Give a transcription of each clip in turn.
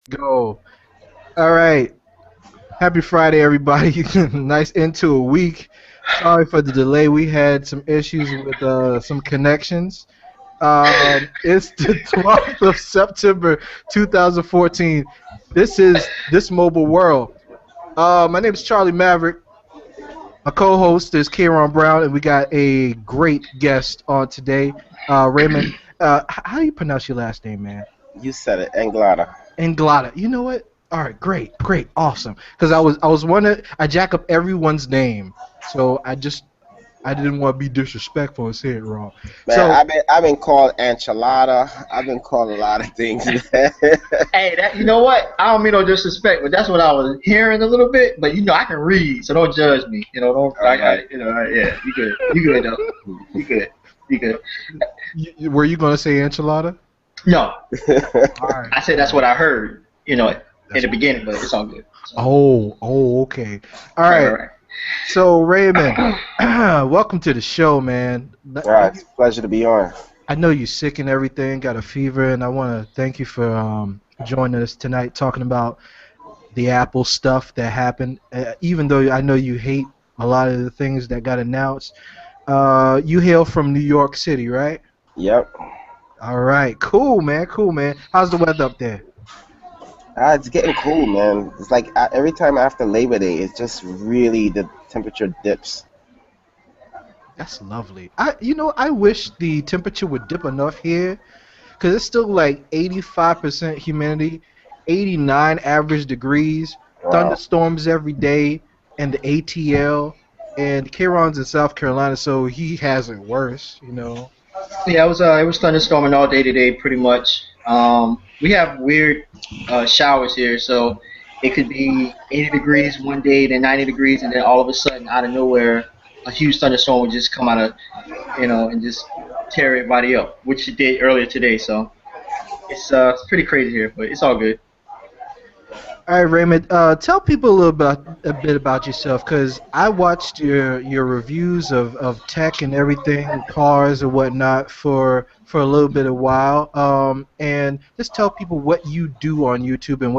Go. All right. Happy Friday, everybody. Nice into a week. Sorry for the delay. We had some issues with some connections. It's the 12th of September, 2014. This is This Mobile World. My name is Charlie Maverick. My co-host is Karon Brown, and we got a great guest on today, Raymond. How do you pronounce your last name, man? You said it, Anglada. Anglada. You know what? All right, great, awesome. Because I was wondering, I jack up everyone's name, so I didn't want to be disrespectful and say it wrong. Man, So I've been called enchilada. I've been called a lot of things, man. Hey, that you know what? I don't mean no disrespect, but that's what I was hearing a little bit. But I can read, so don't judge me. Don't All right. yeah, you good though, you good, you good. were you gonna say enchilada? No, All right, I said that's what I heard. In that's the beginning, but it's all good. okay. All Right, right. right, So Raymond, welcome to the show, man. All right, it's a pleasure to be on. I know you're sick and everything, got a fever, and I want to thank you for joining us tonight, talking about the Apple stuff that happened. Even though I know you hate a lot of the things that got announced, you hail from New York City, right? Yep. All right, cool, man, cool, man. How's the weather up there? It's getting cool, man. It's like every time after Labor Day, it's just really the temperature dips. That's lovely. I wish the temperature would dip enough here, because it's still like 85% humidity, 89 average degrees, Wow. thunderstorms every day, and the ATL. And Kieran's in South Carolina, so he has it worse. Yeah, it was thunderstorming all day today, pretty much. We have weird showers here, so it could be 80 degrees one day, then 90 degrees, and then all of a sudden, out of nowhere, a huge thunderstorm would just come out of and just tear everybody up, which it did earlier today. So it's pretty crazy here, but it's all good. All right, Raymond. Tell people a bit about yourself, because I watched your reviews of tech and everything, cars and whatnot, for a little bit of while. And just tell people what you do on YouTube and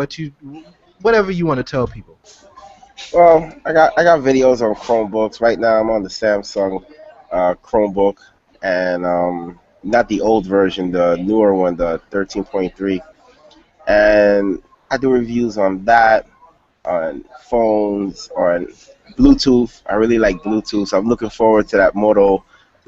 whatever you want to tell people. Well, I got videos on Chromebooks. Right now, I'm on the Samsung Chromebook, and not the old version, the newer one, the 13.3. And I do reviews on that, on phones, on Bluetooth. I really like Bluetooth, so I'm looking forward to the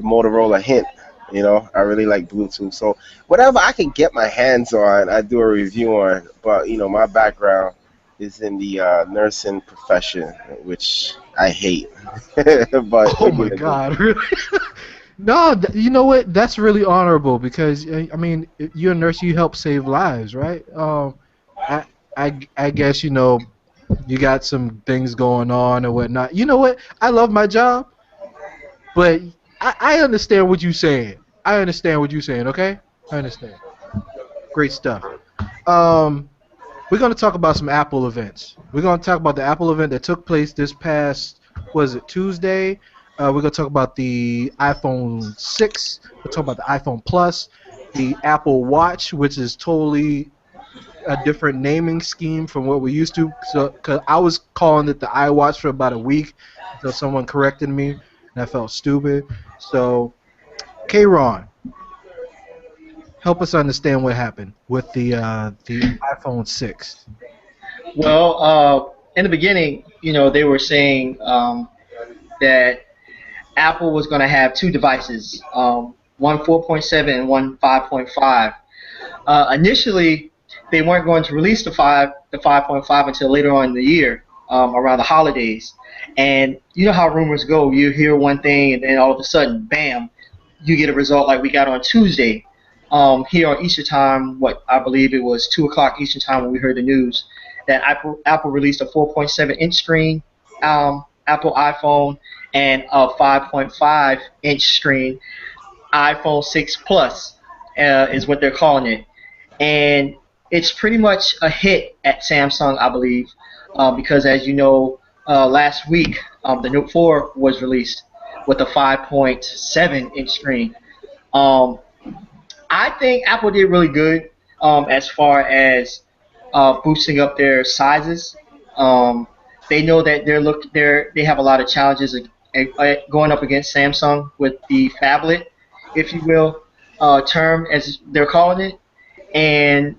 Motorola Hint. I really like Bluetooth. So whatever I can get my hands on, I do a review on. But my background is in the nursing profession, which I hate. But what Oh are you my gonna do? God, really? No, you know what? That's really honorable, because I mean, you're a nurse. You help save lives, right? I I guess you got some things going on or whatnot. You know what? I love my job, but I understand what you're saying. I understand what you're saying. Okay, I understand. Great stuff. Um, we're gonna talk about some Apple events. We're gonna talk about the Apple event that took place this past, was it Tuesday? We're gonna talk about the iPhone 6. We'll talk about the iPhone Plus, the Apple Watch, which is totally a different naming scheme from what we used to. So, cause I was calling it the iWatch for about a week until someone corrected me, and I felt stupid. So, Kron, help us understand what happened with the iPhone 6. Well, in the beginning, they were saying that Apple was going to have two devices, one 4.7 and one 5.5. Initially, they weren't going to release the 5.5 until later on in the year, around the holidays. And you know how rumors go. You hear one thing, and then all of a sudden, bam, you get a result like we got on Tuesday. Here on Easter time, what I believe it was 2 o'clock Eastern time when we heard the news that Apple released a 4.7-inch screen, Apple iPhone, and a 5.5-inch screen iPhone 6 Plus, is what they're calling it, and it's pretty much a hit at Samsung, I believe, because as you know, last week the Note 4 was released with a 5.7-inch screen. Um, I think Apple did really good, as far as boosting up their sizes. Um, they know that they have a lot of challenges going up against Samsung with the phablet, if you will, term as they're calling it, and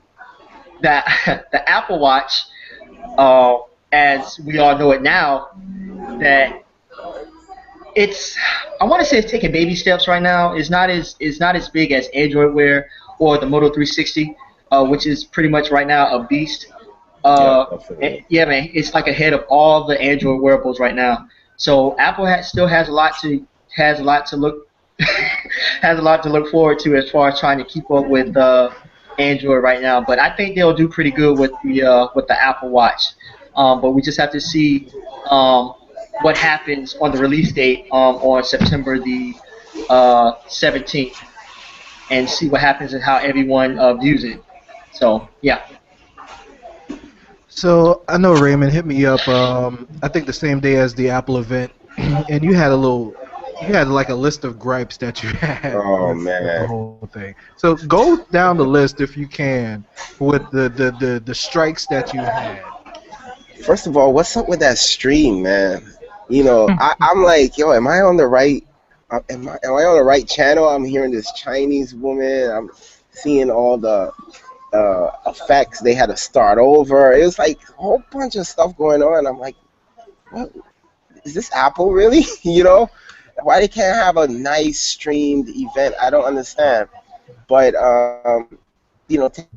that the Apple Watch, uh, as we all know it now, that it's I want to say it's taking baby steps right now. It's not as big as Android Wear or the Moto 360, which is pretty much right now a beast. Yeah, Uh, definitely. yeah, man, it's like ahead of all the Android wearables right now. So Apple still has a lot to look has a lot to look forward to as far as trying to keep up with Android right now. But I think they'll do pretty good with the Apple Watch. But we just have to see um, what happens on the release date on September the 17th and see what happens and how everyone views it. So yeah. So I know Raymond hit me up. I think the same day as the Apple event, and you had like a list of gripes that you had Oh with the man. whole thing. So go down the list if you can with the strikes that you had. First of all, what's up with that stream, man? I'm like, yo, am I on the right? Am I on the right channel? I'm hearing this Chinese woman. I'm seeing all the effects. They had to start over. It was like a whole bunch of stuff going on. I'm like, what is this Apple really? Why they can't have a nice streamed event? I don't understand. But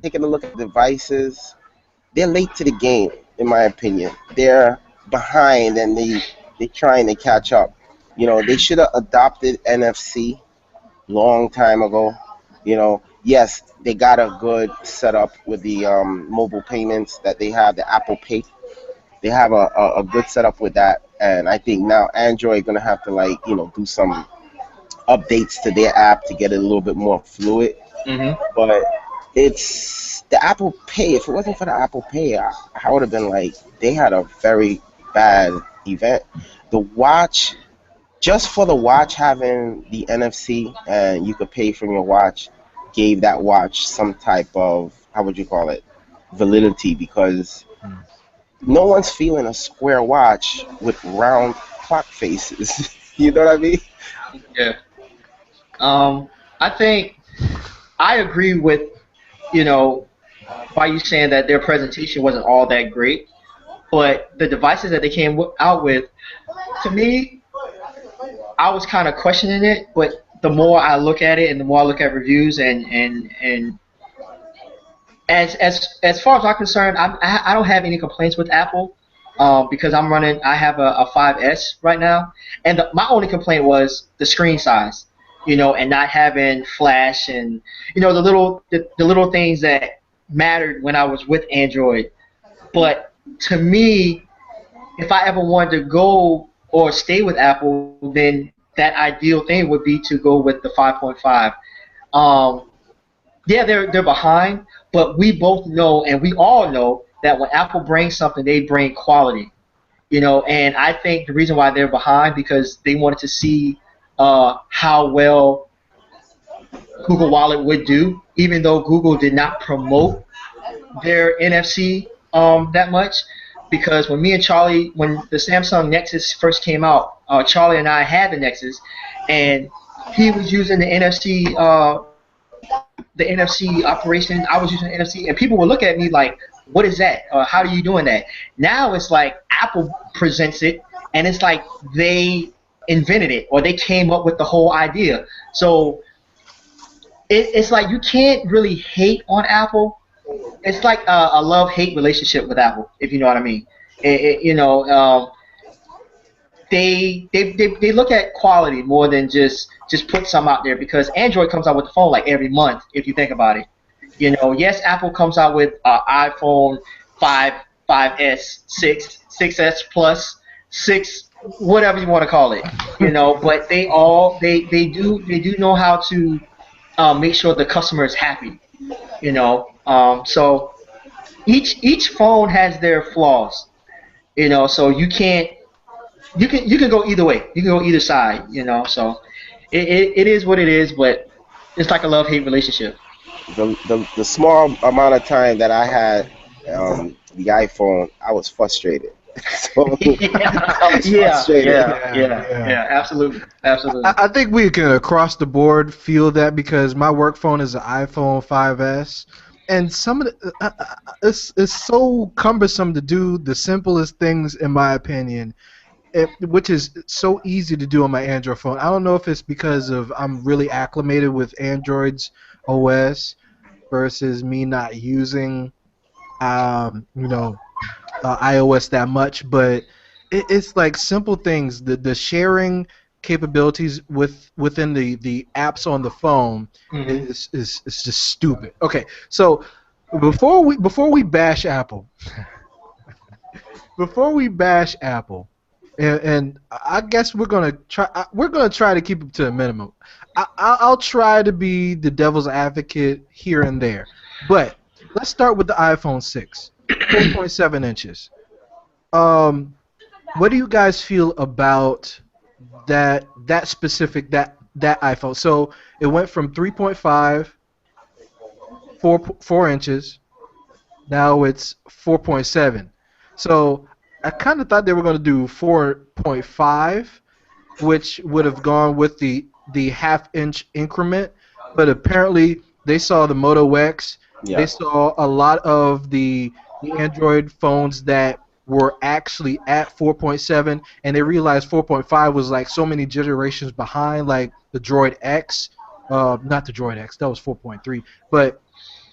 taking a look at devices, they're late to the game, in my opinion. They're behind and they're trying to catch up. They should have adopted NFC long time ago. Yes, they got a good setup with the mobile payments that they have, the Apple Pay. They have a good setup with that, and I think now Android gonna have to do some updates to their app to get it a little bit more fluid. Hmm. But it's the Apple Pay. If it wasn't for the Apple Pay, I would have been like, they had a very bad event. The watch, just for the watch having the NFC and you could pay from your watch, gave that watch some type of, how would you call it, validity, because no one's feeling a square watch with round clock faces. You know what I mean? Yeah. I think I agree with you know by you saying that their presentation wasn't all that great, but the devices that they came out with, to me, I was kind of questioning it. But the more I look at it, and the more I look at reviews, and as far as I'm concerned, I don't have any complaints with Apple. Because I have a 5S right now, and my only complaint was the screen size, and not having flash and the little things that mattered when I was with Android. But to me, if I ever wanted to go or stay with Apple, then that ideal thing would be to go with the 5.5. Um, yeah, they're behind, but we both know, and we all know that when Apple brings something, they bring quality. And I think the reason why they're behind because they wanted to see how well Google Wallet would do, even though Google did not promote their NFC that much. Because when the Samsung Nexus first came out, Charlie and I had the Nexus, and he was using the NFC operation. I was using the NFC, and people would look at me like, "What is that? How are you doing that?" Now it's like Apple presents it, and it's like they invented it or they came up with the whole idea. So it's like you can't really hate on Apple. It's like a love-hate relationship with Apple, if you know what I mean. They look at quality more than just put some out there because Android comes out with the phone like every month if you think about it. Yes, Apple comes out with iPhone 5, 5S, 6, 6S Plus, 6, whatever you want to call it. But they do know how to make sure the customer is happy. So each phone has their flaws. So you can go either way. You can go either side. So it is what it is, but it's like a love hate relationship. The small amount of time that I had The iPhone, I was frustrated. So I yeah, was yeah, frustrated. yeah, Yeah, yeah, yeah. yeah. Absolutely, absolutely. I think we can across the board feel that because my work phone is an iPhone 5S, and some of the it's so cumbersome to do the simplest things in my opinion, which is so easy to do on my Android phone. I don't know if it's because of I'm really acclimated with Android's OS versus me not using you know iOS that much, but it's like simple things. The sharing capabilities within the apps on the phone Hmm. is just stupid. Okay, so before we bash Apple, before we bash Apple, and I guess we're gonna try to keep it to a minimum. I'll try to be the devil's advocate here and there, but let's start with the iPhone 6, 4.7 inches. Um, what do you guys feel about that specific that iPhone? So it went from 3.5, 4 inches. Now it's 4.7. So I kind of thought they were going to do 4.5, which would have gone with the half inch increment, but apparently they saw the Moto X. They Yeah. saw a lot of the Android phones that were actually at 4.7, and they realized 4.5 was like so many generations behind, like the Droid X. Not the Droid X, that was 4.3, but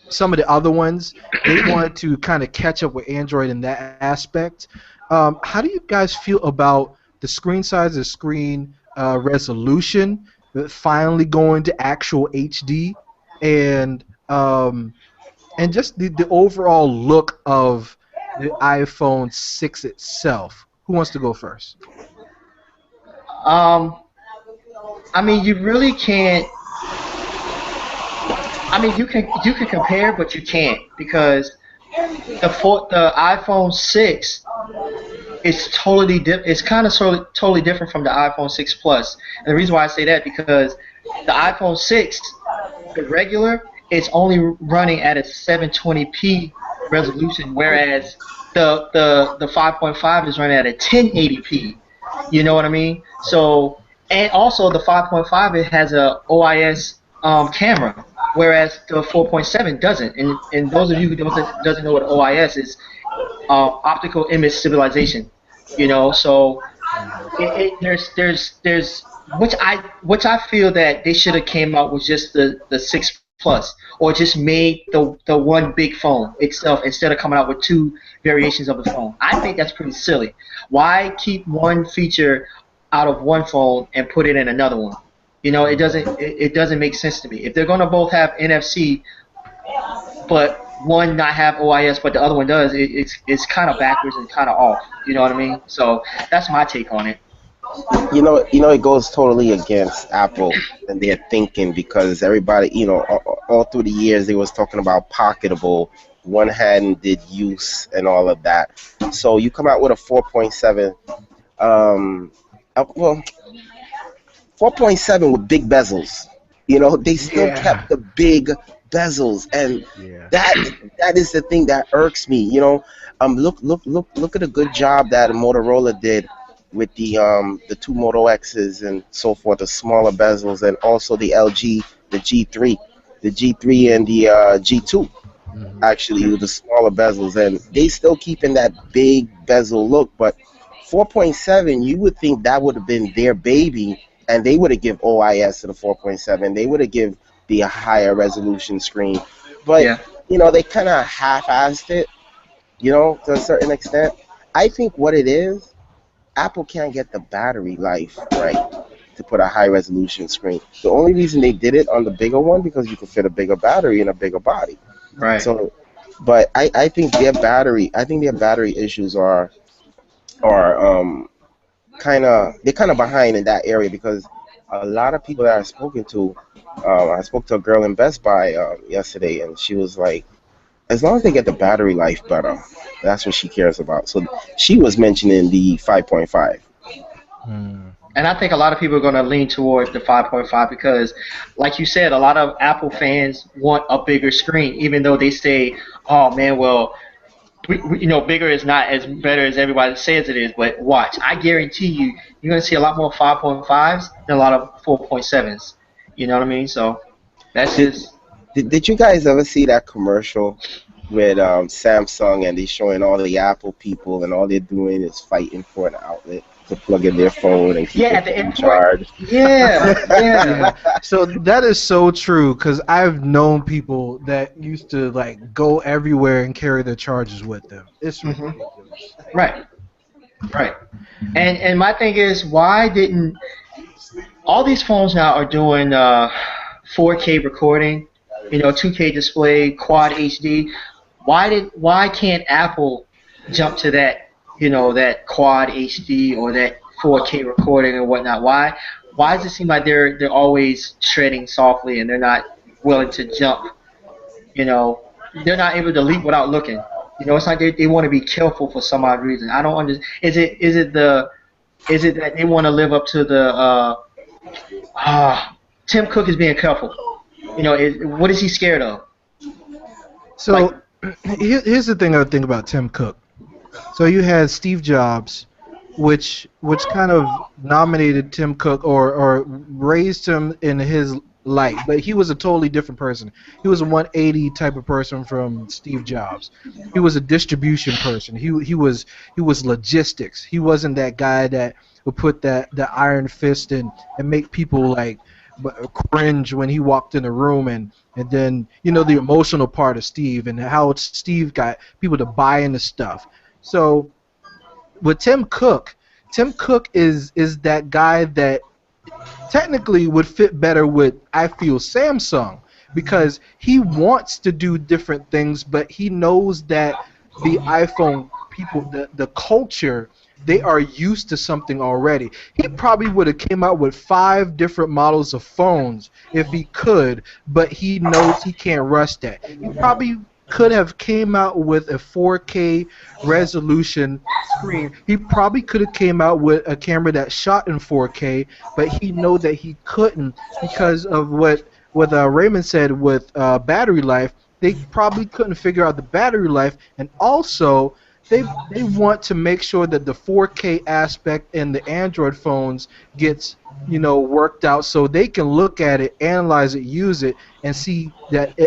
some of the other ones, they wanted to kind of catch up with Android in that aspect. How do you guys feel about the screen size, the screen resolution, finally going to actual HD, and and just the overall look of the iPhone 6 itself? Who wants to go first? Um, I mean, you really can't. I mean, you can compare, but you can't because the iPhone 6 is it's kind of totally different from the iPhone 6 Plus. And the reason why I say that because the iPhone 6, the regular, is only running at a 720p resolution, whereas the 5.5 is running at a 1080p. You know what I mean? So, and also the 5.5, it has a OIS camera, whereas the 4.7 doesn't. And those of you who doesn't know what OIS is, optical image stabilization. So there's which I feel that they should have came out with just the 6 plus, or just made the one big phone itself instead of coming out with two variations of the phone. I think that's pretty silly. Why keep one feature out of one phone and put it in another one? It doesn't make sense to me. If they're gonna both have NFC, but one not have OIS, but the other one does, it's kind of backwards and kind of off. You know what I mean? So that's my take on it. It goes totally against Apple and their thinking because everybody, all through the years they was talking about pocketable, one-handed use, and all of that. So you come out with a 4.7, well, 4.7 with big bezels. They still Yeah. kept the big bezels, and Yeah. that that is the thing that irks me. Look at a good job that Motorola did with the two Moto X's and so forth, the smaller bezels, and also the LG, the G3 and the G2 Hmm. actually with the smaller bezels, and they still keeping that big bezel look. But 4.7, you would think that would have been their baby, and they would have give OIS to the 4.7. They would have give the higher resolution screen, but Yeah. they kind of half-assed it, to a certain extent. I think what it is, Apple can't get the battery life right to put a high resolution screen. The only reason they did it on the bigger one because you could fit a bigger battery in a bigger body. Right. So, but I think their battery issues are they're kind of behind in that area because a lot of people that I've spoken to, I spoke to a girl in Best Buy yesterday, and she was like, as long as they get the battery life better, that's what she cares about. So she was mentioning the 5.5. Hmm. And I think a lot of people are going to lean towards the 5.5 because, like you said, a lot of Apple fans want a bigger screen, even though they say, "Oh man, well, bigger is not as better as everybody says it is. But watch, I guarantee you, you're gonna see a lot more 5.5s than a lot of 4.7s. You know what I mean? So that's Did, just. did you guys ever see that commercial with Samsung and they showing all the Apple people and all they're doing is fighting for an outlet to plug in their phone and keep Yeah, their at the phone airport. charged? Yeah, yeah. Yeah. So that is so true because I've known people that used to like go everywhere and carry their chargers with them. It's Hmm. ridiculous. Right, right. And my thing is, why didn't all these phones now are doing 4K recording, 2K display, quad HD. Why can't Apple jump to that quad HD or that 4K recording and whatnot? Why does it seem like they're always treading softly and they're not willing to jump? You know, they're not able to leap without looking. It's like they want to be careful for some odd reason. I don't understand. Is it that they want to live up to the Tim Cook is being careful? What is he scared of? Like, So here's the thing I would think about Tim Cook. So you had Steve Jobs, which kind of nominated Tim Cook or raised him in his light, but he was a totally different person. He was a 180 type of person from Steve Jobs. He was a distribution person. He was logistics. He wasn't that guy that would put that the iron fist in and make people like cringe when he walked in the room and then the emotional part of Steve and how Steve got people to buy into stuff. So with Tim Cook is that guy that technically would fit better with I feel Samsung because he wants to do different things, but he knows that the iPhone people, the culture, they are used to something already. He probably would have came out with 5 different models of phones if he could, but he knows he can't rush that. He probably could have came out with a 4K resolution screen. He probably could have came out with a camera that shot in 4K, but he know that he couldn't because of what Raymond said with battery life. They probably couldn't figure out the battery life, and also they want to make sure that the 4K aspect in the Android phones gets worked out so they can look at it, analyze it, use it, and see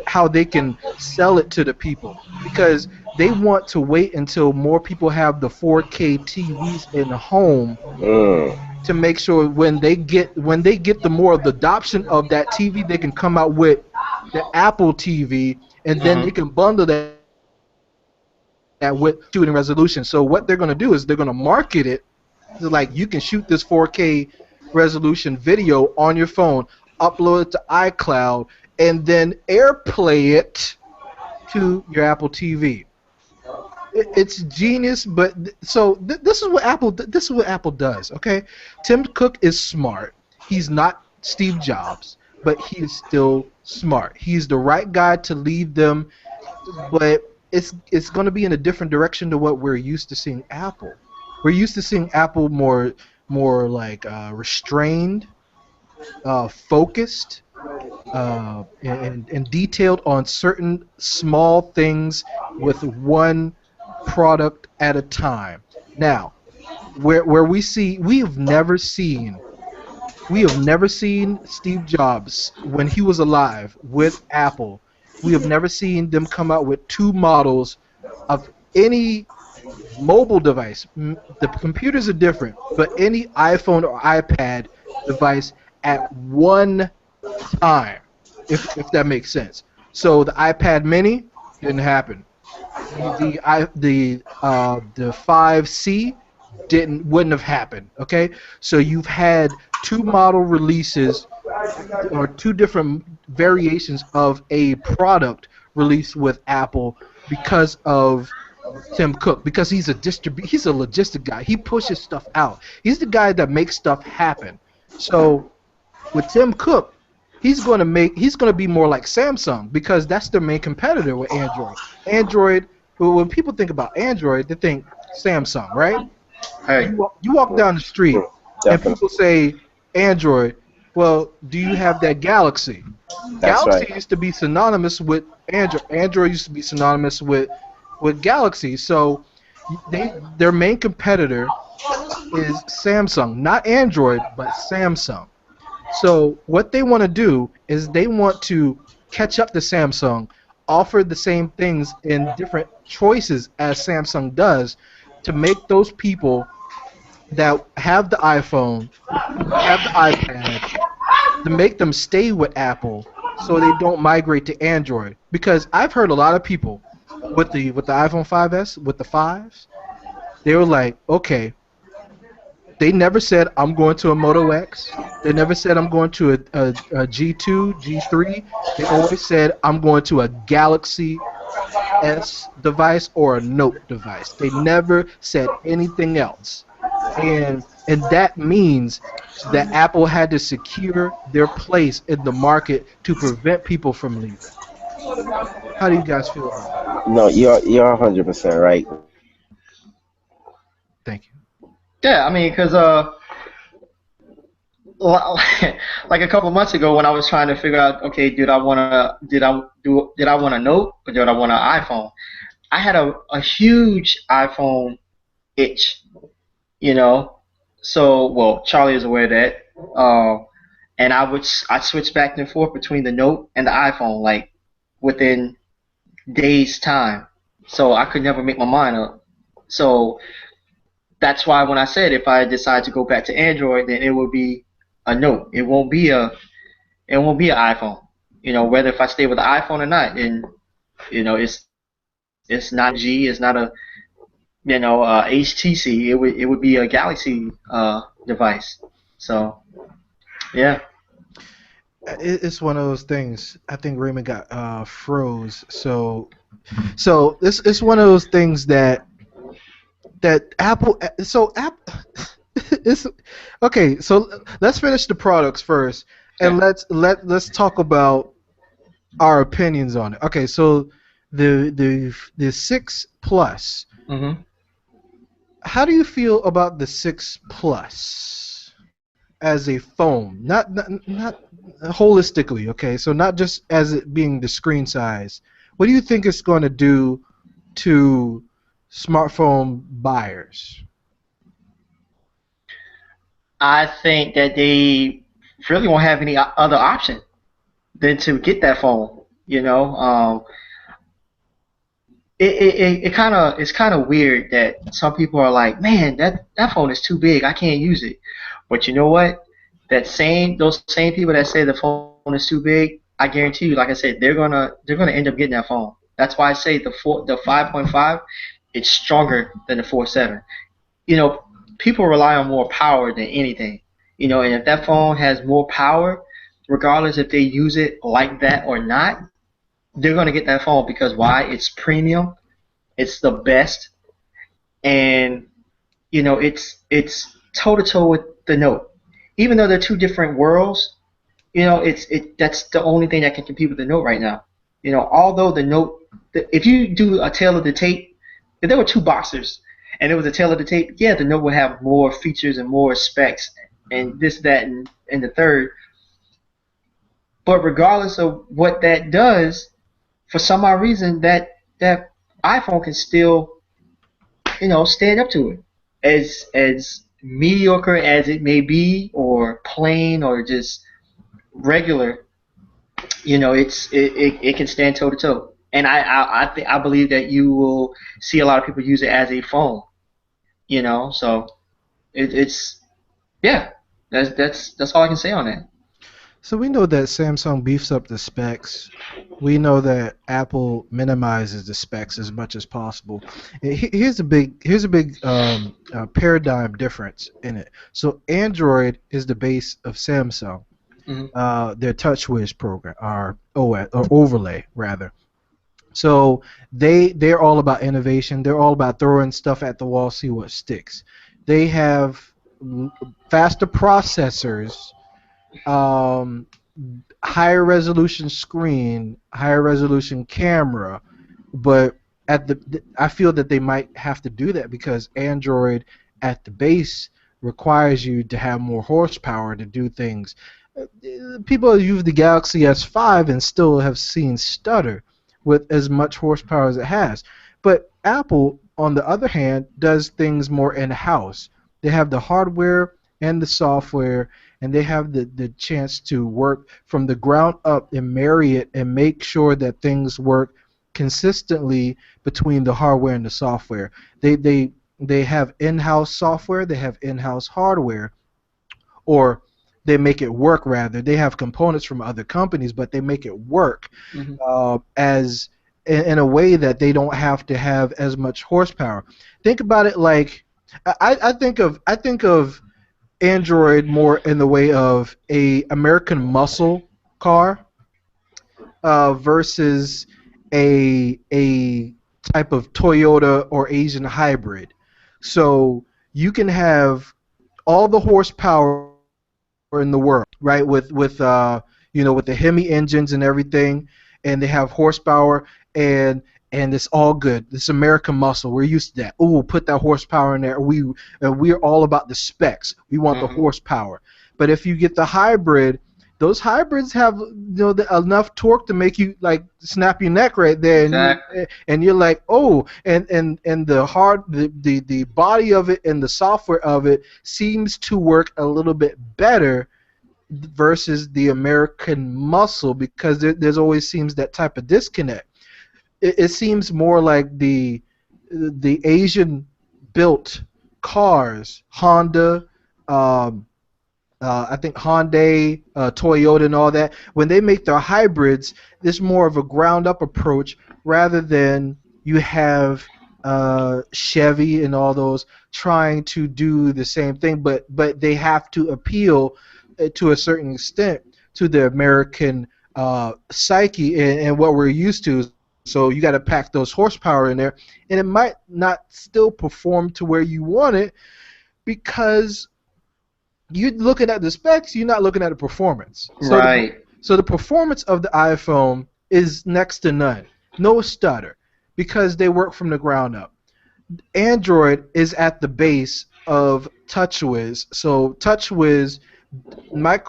how they can sell it to the people because they want to wait until more people have the 4K TVs in the home Mm. to make sure when they get the more of the adoption of that TV, they can come out with the Apple TV, and then hmm they can bundle that with shooting resolution. So what they're going to do is they're going to market it like you can shoot this 4K resolution video on your phone, upload it to iCloud, and then AirPlay it to your Apple TV. It's genius, but this is what Apple does. Okay, Tim Cook is smart. He's not Steve Jobs, but he is still smart. He's the right guy to lead them, but it's going to be in a different direction to what we're used to seeing Apple. We're used to seeing Apple more like restrained, focused, and detailed on certain small things with one product at a time. Now, where we have never seen Steve Jobs when he was alive with Apple. We have never seen them come out with 2 models of any mobile device. The computers are different, but any iPhone or iPad device at one time, if that makes sense. So the iPad Mini didn't happen. The 5C wouldn't have happened. Okay, so you've had 2 model releases or 2 different variations of a product released with Apple because of Tim Cook, because he's a logistic guy. He pushes stuff out. He's the guy that makes stuff happen. So with Tim Cook, he's going to be more like Samsung because that's their main competitor with Android. Android, when people think about Android, they think Samsung, right? Hey. You walk down the street Mm. and Definitely. people say Android. Well, do you have that Galaxy? That's Galaxy right. used to be synonymous with Android. Android used to be synonymous with with Galaxy. So their main competitor is Samsung, not Android, but Samsung. So what they want to do is they want to catch up to Samsung, offer the same things in different choices as Samsung does, to make those people that have the iPhone, have the iPad, to make them stay with Apple so they don't migrate to Android. Because I've heard a lot of people with the iPhone 5s, with the fives, they were like, okay, they never said I'm going to a Moto X. They never said I'm going to a G2, G3. They always said I'm going to a Galaxy S device or a Note device. They never said anything else. And that means that Apple had to secure their place in the market to prevent people from leaving. How do you guys feel about that? No, you're 100% right. Thank you. Yeah, I mean, because like a couple months ago when I was trying to figure out, okay, did I want a Note or did I want an iPhone? I had a huge iPhone itch, you know. So, well, Charlie is aware of that. And I switched back and forth between the Note and the iPhone like within days time. So I could never make my mind up. So that's why when I said if I decide to go back to Android, then it will be a Note. It won't be an iPhone. You know, whether if I stay with the iPhone or not, and it's not a G, it's not a HTC. It would be a Galaxy device. So yeah. It's one of those things. I think Raymond got froze. So it's one of those things that Apple. So App. It's okay. So let's finish the products first, and Okay. let's talk about our opinions on it. Okay. So the 6 Plus. Mhm. How do you feel about the 6 Plus as a phone? Not holistically. Okay. So not just as it being the screen size. What do you think it's going to do to smartphone buyers? I think that they really won't have any other option than to get that phone. You know, it kind of it's kind of weird that some people are like, man, that phone is too big, I can't use it. But you know what? Those same people that say the phone is too big, I guarantee you, like I said, they're gonna end up getting that phone. That's why I say the 5.5, it's stronger than the 4.7. You know, people rely on more power than anything. You know, and if that phone has more power, regardless if they use it like that or not, they're gonna get that phone because why? It's premium, it's the best, and it's toe to toe with the Note. Even though they're two different worlds, that's the only thing that can compete with the Note right now. Although the Note, if you do a tail of the tape, if there were two boxers and it was a tail of the tape, yeah, the Note would have more features and more specs and this, that, and the third. But regardless of what that does, for some odd reason, that iPhone can still, stand up to it. As mediocre as it may be, or plain, or just regular, it can stand toe to toe. And I believe that you will see a lot of people use it as a phone. So it's yeah. That's all I can say on that. So we know that Samsung beefs up the specs. We know that Apple minimizes the specs as much as possible. And here's a big paradigm difference in it. So Android is the base of Samsung. Hmm. Their TouchWiz program, or OS, or overlay rather. So they're all about innovation. They're all about throwing stuff at the wall, see what sticks. They have faster processors, um, higher resolution screen, higher resolution camera, but I feel that they might have to do that because Android at the base requires you to have more horsepower to do things. People use the Galaxy S5 and still have seen stutter with as much horsepower as it has. But Apple, on the other hand, does things more in-house. They have the hardware and the software, and they have the chance to work from the ground up and marry it and make sure that things work consistently between the hardware and the software. They have in-house software, they have in-house hardware, or they make it work rather. They have components from other companies, but they make it work Hmm. as in a way that they don't have to have as much horsepower. Think about it like I think of Android more in the way of a American muscle car versus a type of Toyota or Asian hybrid. So you can have all the horsepower in the world, right? With the Hemi engines and everything, and they have horsepower and it's all good. This American muscle, we're used to that. Ooh, put that horsepower in there. We're all about the specs. We want the Hmm. horsepower. But if you get the hybrid, those hybrids have enough torque to make you like snap your neck right there, Exactly. and you're like, oh, and the body of it and the software of it seems to work a little bit better versus the American muscle because there's always seems that type of disconnect. It seems more like the Asian built cars, Honda, um, I think Hyundai, Toyota, and all that, when they make their hybrids, it's more of a ground up approach rather than you have Chevy and all those trying to do the same thing, but they have to appeal to a certain extent to the American psyche and what we're used to. So you got to pack those horsepower in there, and it might not still perform to where you want it because you're looking at the specs, you're not looking at the performance. Right. So the performance of the iPhone is next to none. No stutter because they work from the ground up. Android is at the base of TouchWiz. So TouchWiz, my,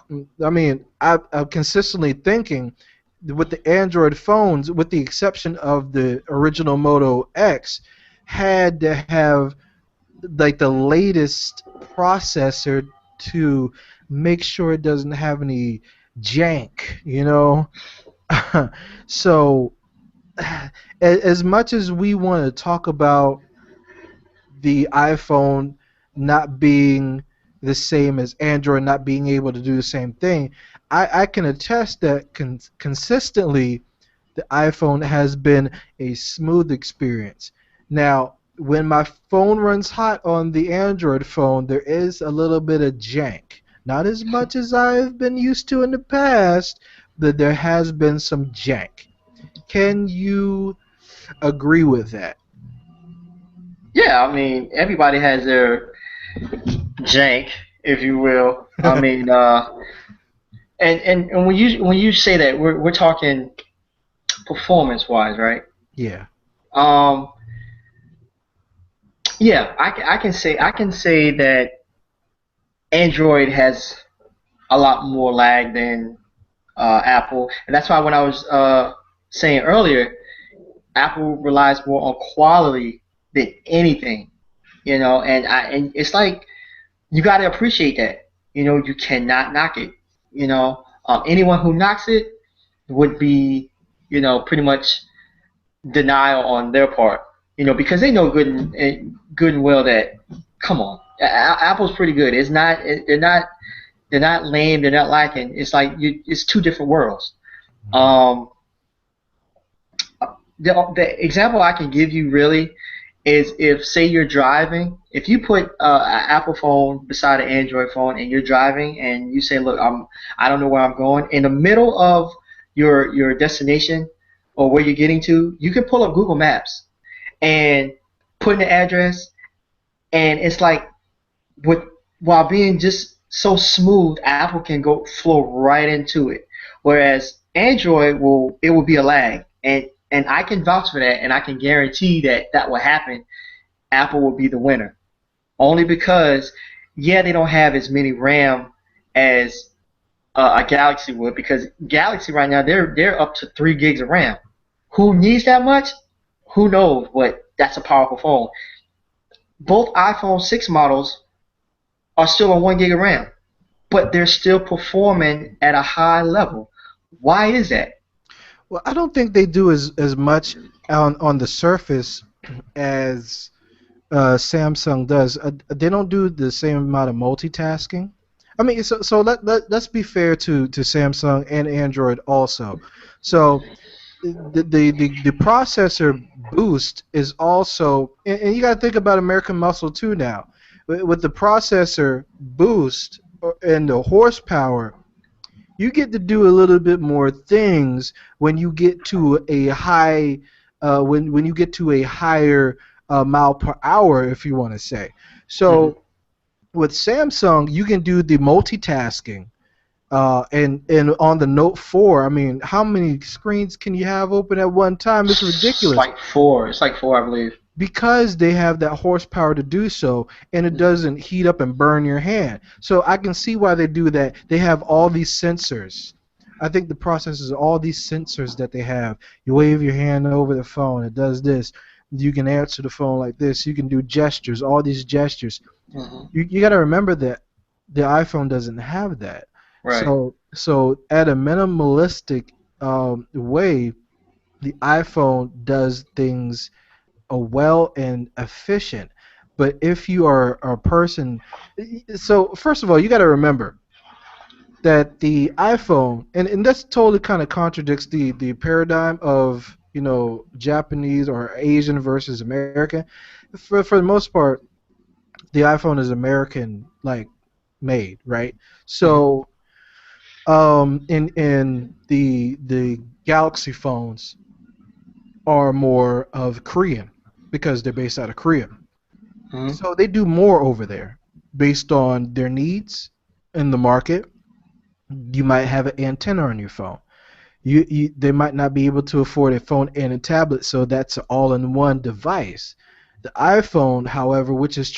I mean, I'm consistently thinking with the Android phones, with the exception of the original Moto X, had to have like the latest processor to make sure it doesn't have any jank. So as much as we want to talk about the iPhone not being the same as Android, not being able to do the same thing, I can attest that consistently the iPhone has been a smooth experience. Now, when my phone runs hot on the Android phone, there is a little bit of jank. Not as much as I've been used to in the past, but there has been some jank. Can you agree with that? Yeah, I mean, everybody has their jank, if you will. I mean, and when you say that, we're talking performance wise, right? Yeah. Um, yeah, I can say that Android has a lot more lag than Apple, and that's why when I was saying earlier, Apple relies more on quality than anything, and it's like you got to appreciate that. You cannot knock it. Anyone who knocks it would be, pretty much denial on their part. Because they know good and well that, come on, Apple's pretty good. It's not. They're not lame. They're not lacking. It's like it's two different worlds. Um, the example I can give you really is if say you're driving, if you put an Apple phone beside an Android phone and you're driving and you say, look, I don't know where I'm going, in the middle of your destination or where you're getting to, you can pull up Google Maps and put in the address, and it's like with while being just so smooth, Apple can go flow right into it. Whereas Android will be a lag, and I can vouch for that, and I can guarantee that that will happen. Apple will be the winner, only because yeah, they don't have as many RAM as a Galaxy would, because Galaxy right now they're up to 3 gigs of RAM. Who needs that much? who knows what? That's a powerful phone. Both iPhone 6 models are still on 1 gig of RAM, but they're still performing at a high level. Why is that? Well, I don't think they do as much on the surface as Samsung does. They don't do the same amount of multitasking. I mean, so let's be fair to Samsung and Android also. So the processor boost is also, and you got to think about American Muscle too now. With the processor boost and the horsepower, you get to do a little bit more things when you get to a high, when you get to a higher mile per hour, if you want to say. Hmm. So with Samsung, you can do the multitasking. And on the Note 4, I mean, how many screens can you have open at one time? It's It's ridiculous like four. It's like four, I believe. because they have that horsepower to do so, and it Hmm. doesn't heat up and burn your hand. So I can see why they do that. They have all these sensors. I think the process is all these sensors that they have. You wave your hand over the phone, it does this. You can answer the phone like this. You can do gestures, all these gestures. Hmm. You got to remember that the iPhone doesn't have that. Right. So at a minimalistic way, the iPhone does things well and efficient. But if you are a person, so first of all, you got to remember that the iPhone, and that's totally kind of contradicts the paradigm of Japanese or Asian versus American. For the most part, the iPhone is American like made, right? Hmm. So in the Galaxy phones are more of Korean because they're based out of Korea. Hmm. So they do more over there based on their needs in the market. You might have an antenna on your phone. They might not be able to afford a phone and a tablet, so that's an all-in-one device. The iPhone, however, which is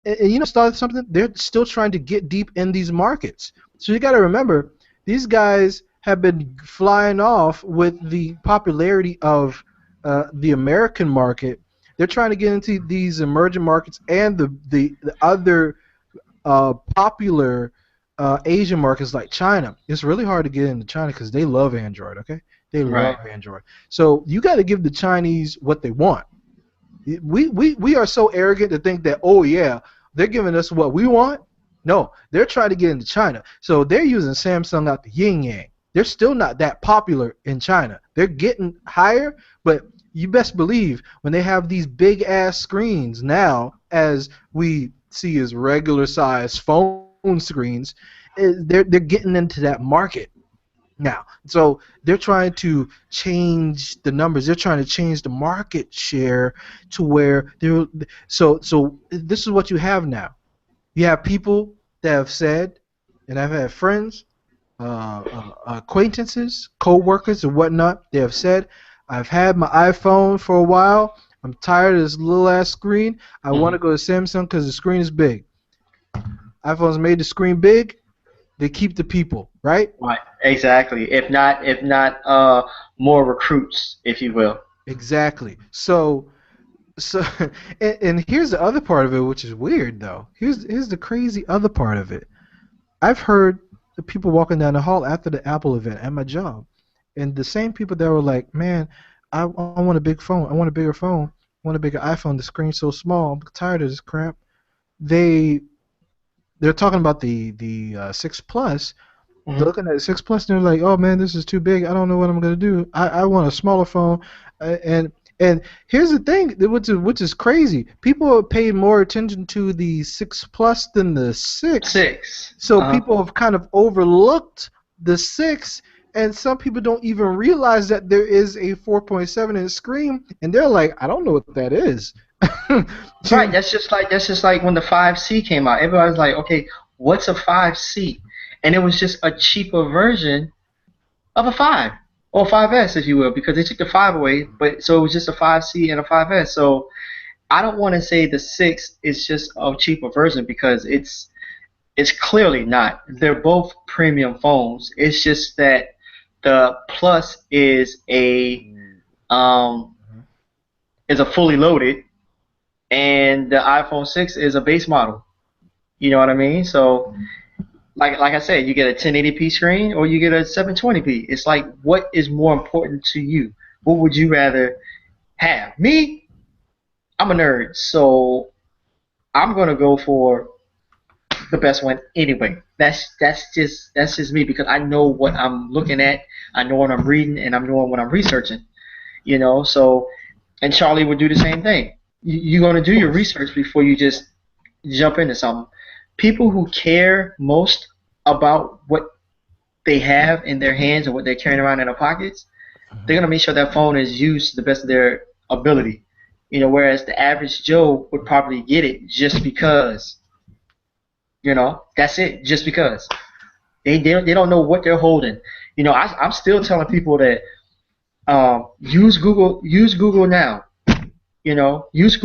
and start something, they're still trying to get deep in these markets. So you got to remember, these guys have been flying off with the popularity of the American market. They're trying to get into these emerging markets and the other popular Asian markets like China. It's really hard to get into China because they love Android. Okay, they love Right. Android. So you got to give the Chinese what they want. We are so arrogant to think that, oh yeah, they're giving us what we want. No, they're trying to get into China, so they're using Samsung out the yin yang. They're still not that popular in China. They're getting higher, but you best believe when they have these big ass screens now, as we see as regular size phone screens, they're getting into that market now. So they're trying to change the numbers. They're trying to change the market share to where they're. So this is what you have now. You have people that have said, and I've had friends, acquaintances, co-workers, and whatnot. They have said, I've had my iPhone for a while. I'm tired of this little ass screen. I want Hmm. to go to Samsung because the screen is big. iPhones made the screen big. They keep the people, right? Right. Exactly. If not, more recruits, if you will. Exactly. So and here's the other part of it, which is weird though. Here's the crazy other part of it. I've heard the people walking down the hall after the Apple event at my job, and the same people that were like, "Man, I want a big phone. I want a bigger phone. I want a bigger iPhone. The screen's so small. I'm tired of this crap." They they're talking about the 6 Plus. They're Hmm. looking at the 6 Plus and they're like, "Oh man, this is too big. I don't know what I'm gonna do. I want a smaller phone." And here's the thing, which is crazy. People have paid more attention to the 6 Plus than the 6. Six. So Uh huh. people have kind of overlooked the 6, and some people don't even realize that there is a 4.7 inch screen, and they're like, I don't know what that is. Right. That's just like when the 5C came out. Everybody's like, okay, what's a 5C? And it was just a cheaper version of a 5 or 5S, if you will, because they took the 5 away. But so it was just a 5C and a 5S. So I don't want to say the 6 is just a cheaper version because it's clearly not. They're both premium phones. It's just that the Plus is a um is a fully loaded, and the iPhone 6 is a base model. You know what I mean? So like I said, you get a 1080p screen or you get a 720p. It's like, what is more important to you? What would you rather have? Me, I'm a nerd, so I'm gonna go for the best one anyway. That's just me because I know what I'm looking at, I know what I'm reading, and I'm knowing what I'm researching. So and Charlie would do the same thing. You're gonna do Of your course. research before you just jump into something. People who care most about what they have in their hands and what they're carrying around in their pockets, they're Mhm. gonna make sure that phone is used to the best of their ability. Whereas the average Joe would probably get it just because. That's it, just because. They don't know what they're holding. I'm still telling people that use Google now. Use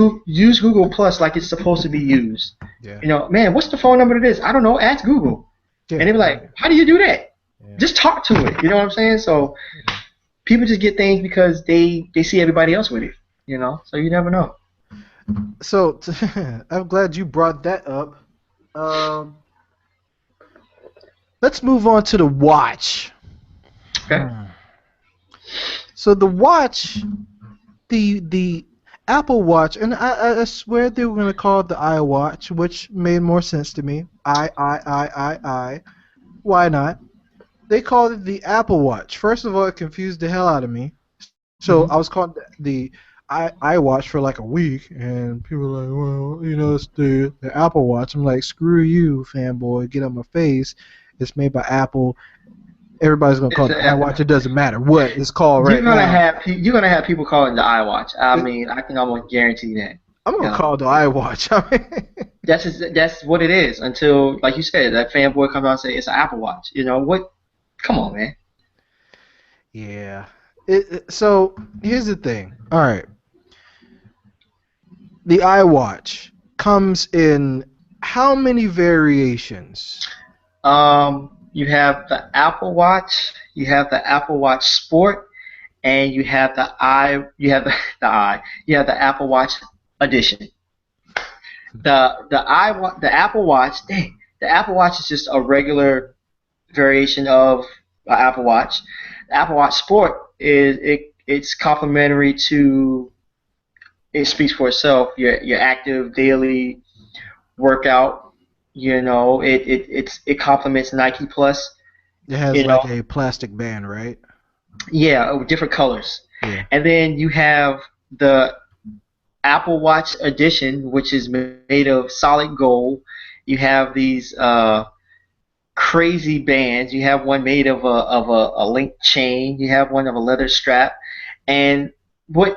Google Plus like it's supposed to be used. Yeah. Man, what's the phone number to this? I don't know. Ask Google. And Yeah. they be like, how do you do that? Yeah. Just talk to it. You know what I'm saying? So people just get things because they see everybody else with it. So you never know. So I'm glad you brought that up. Um, let's move on to the watch. Okay. Hmm. So the watch, the Apple Watch, and I swear they were gonna call it the iWatch, which made more sense to me. I. Why not? They called it the Apple Watch. First of all, it confused the hell out of me. So I Hmm. was called the iWatch for like a week, and people were like, well, it's the Apple Watch. I'm like, screw you, fanboy, get on my face. It's made by Apple. Everybody's gonna call It's it the a, iWatch. It doesn't matter what it's called you're right gonna now. have you're gonna have people calling it the iWatch. I It, mean, I can almost guarantee that. I'm You gonna know, call it the iWatch. I mean, that's what it is until, like you said, that fanboy comes out and say it's an Apple Watch. What? Come on, man. yeah. So here's the thing. All right, the iWatch comes in how many variations? You have the Apple Watch, you have the Apple Watch Sport, and you have the Apple Watch Edition. The Apple Watch, dang, the Apple Watch is just a regular variation of Apple Watch. The Apple Watch Sport it's complementary to, it speaks for itself. Your active daily workout. It complements Nike Plus. It has You like know, a plastic band, right? yeah, with different colors. Yeah. And then you have the Apple Watch Edition, which is made of solid gold. You have these crazy bands. You have one made of a link chain. You have one of a leather strap. And what's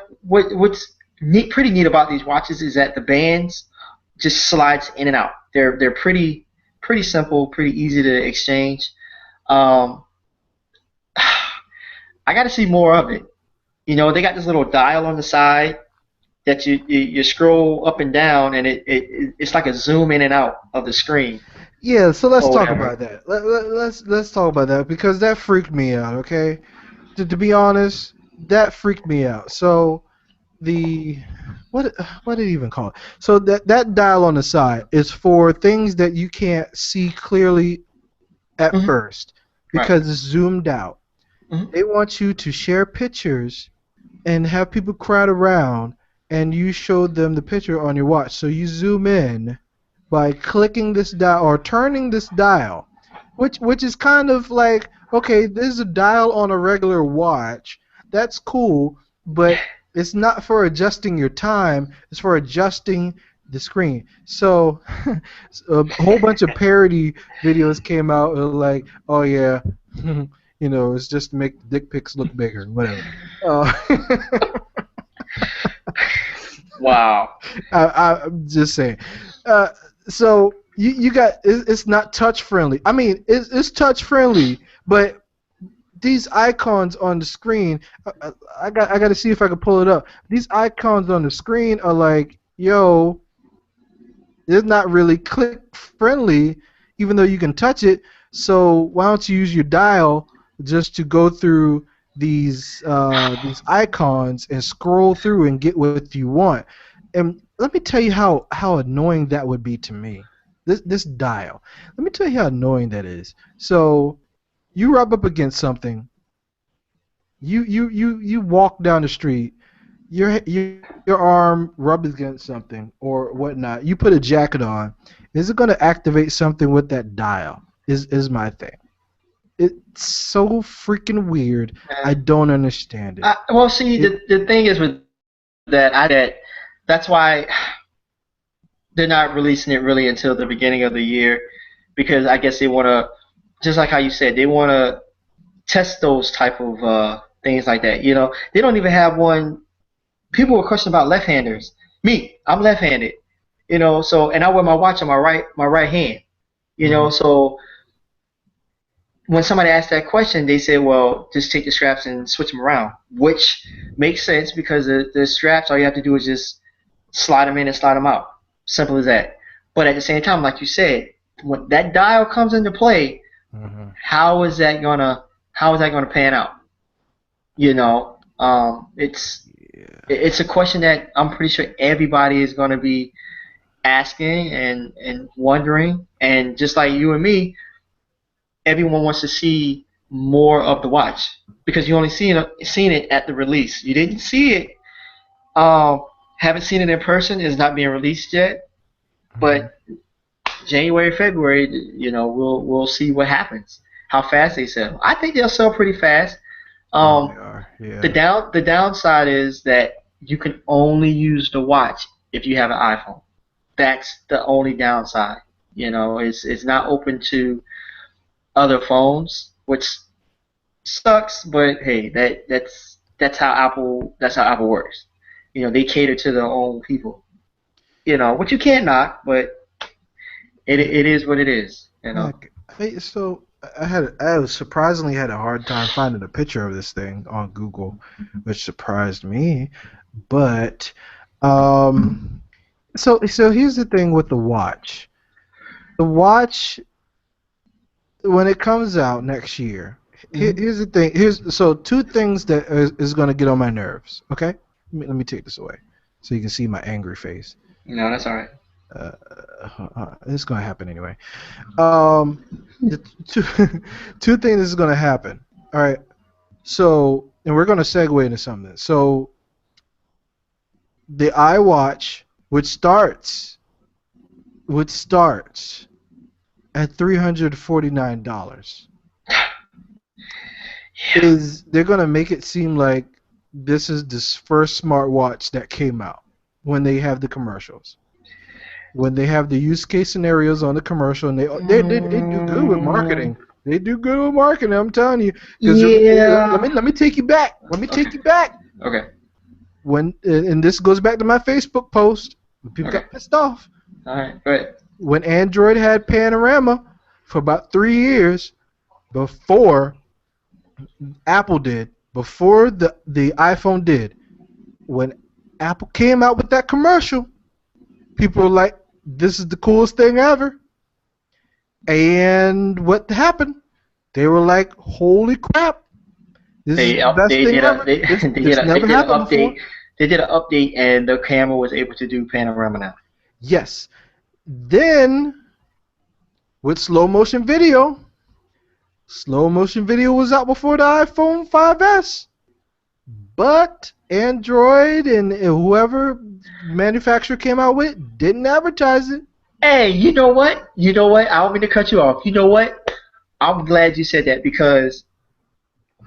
pretty neat about these watches is that the bands just slides in and out. They're pretty simple, pretty easy to exchange. Um, I got to see more of it. They got this little dial on the side that you scroll up and down, and it's like a zoom in and out of the screen Yeah, so let's or talk whatever. about that. Let's talk about that because that freaked me out, okay? To be honest, that freaked me out. So the what did it even call it? So that dial on the side is for things that you can't see clearly at Hmm. first Right. because it's zoomed out. Hmm. They want you to share pictures and have people crowd around and you show them the picture on your watch. So you zoom in by clicking this dial or turning this dial, which is kind of like, okay, there's a dial on a regular watch. That's cool, but it's not for adjusting your time. It's for adjusting the screen. So a whole bunch of parody videos came out like, oh yeah, it's just to make the dick pics look bigger, whatever. Uh, Wow. I'm just saying. Uh, so you got it's not touch friendly. I mean, it's touch friendly, but these icons on the screen, I got to see if I can pull it up. These icons on the screen are like, yo, it's not really click friendly, even though you can touch it. So why don't you use your dial just to go through these icons and scroll through and get what you want. And let me tell you how annoying that would be to me. This dial. Let me tell you how annoying that is. So you rub up against something. You walk down the street. Your arm rubs against something or whatnot. You put a jacket on. Is it going to activate something with that dial? Is my thing. It's so freaking weird. I And don't understand it. well, see, It the thing is with that, that's why they're not releasing it really until the beginning of the year, because I guess they want to, just like how you said, they want to test those type of things like that. They don't even have one. People were questioning about left-handers. Me, I'm left-handed. So and I wear my watch on my right hand. mhm. So when somebody asked that question, they said, well, just take the straps and switch them around, which makes sense because the straps, all you have to do is just slide them in and slide them out. Simple as that. But at the same time, like you said, when that dial comes into play, Mhm. how is that gonna pan out? Yeah. It's a question that I'm pretty sure everybody is gonna be asking and wondering, and just like you and me, everyone wants to see more of the watch because you only seen it at the release. You didn't see it. Um, haven't seen it in person. It's not being released yet. Mhm. But January, February, we'll see what happens. How fast they sell. I think they'll sell pretty fast. Oh, they Um, are. the Yeah. downside is that you can only use the watch if you have an iPhone. That's the only downside. It's not open to other phones, which sucks, but hey, that's how Apple works. They cater to their own people. Which you can't knock, but it is what it is. Heck, so I surprisingly had a hard time finding a picture of this thing on Google, which surprised me. But um, so here's the thing with the watch. The watch when it comes out next year. Hmm. Here's the thing. Here's so two things that is going to get on my nerves. Okay, let me take this away so you can see my angry face. No, that's all right. Uh, it's going to happen anyway. Um, the two two things is going to happen. All right. So, and we're going to segue into something. So, the iWatch, which starts at $349, Yeah. is they're going to make it seem like this is this first smartwatch that came out when they have the commercials. When they have the use case scenarios on the commercial, and they do good with Mm, marketing. They do good with marketing. I'm telling you, because let yeah. me take you back. Let me Okay. take you back. Okay. When and this goes back to my Facebook post. When people Okay. got pissed off All right. Good. when Android had Panorama for about 3 years before Apple did, before the iPhone did. When Apple came out with that commercial, people were like, "This is the coolest thing ever." And what happened? They were like, "Holy crap! This is They the up. best They thing did a. ever. They This they did this a. They never did an happened before." update. They did an update, and the camera was able to do panorama now. Yes. Then with slow motion video was out before the iPhone 5S. But Android and whoever manufacturer came out with it didn't advertise it. Hey, you know what? You know what? I don't mean to cut you off. You know what? I'm glad you said that because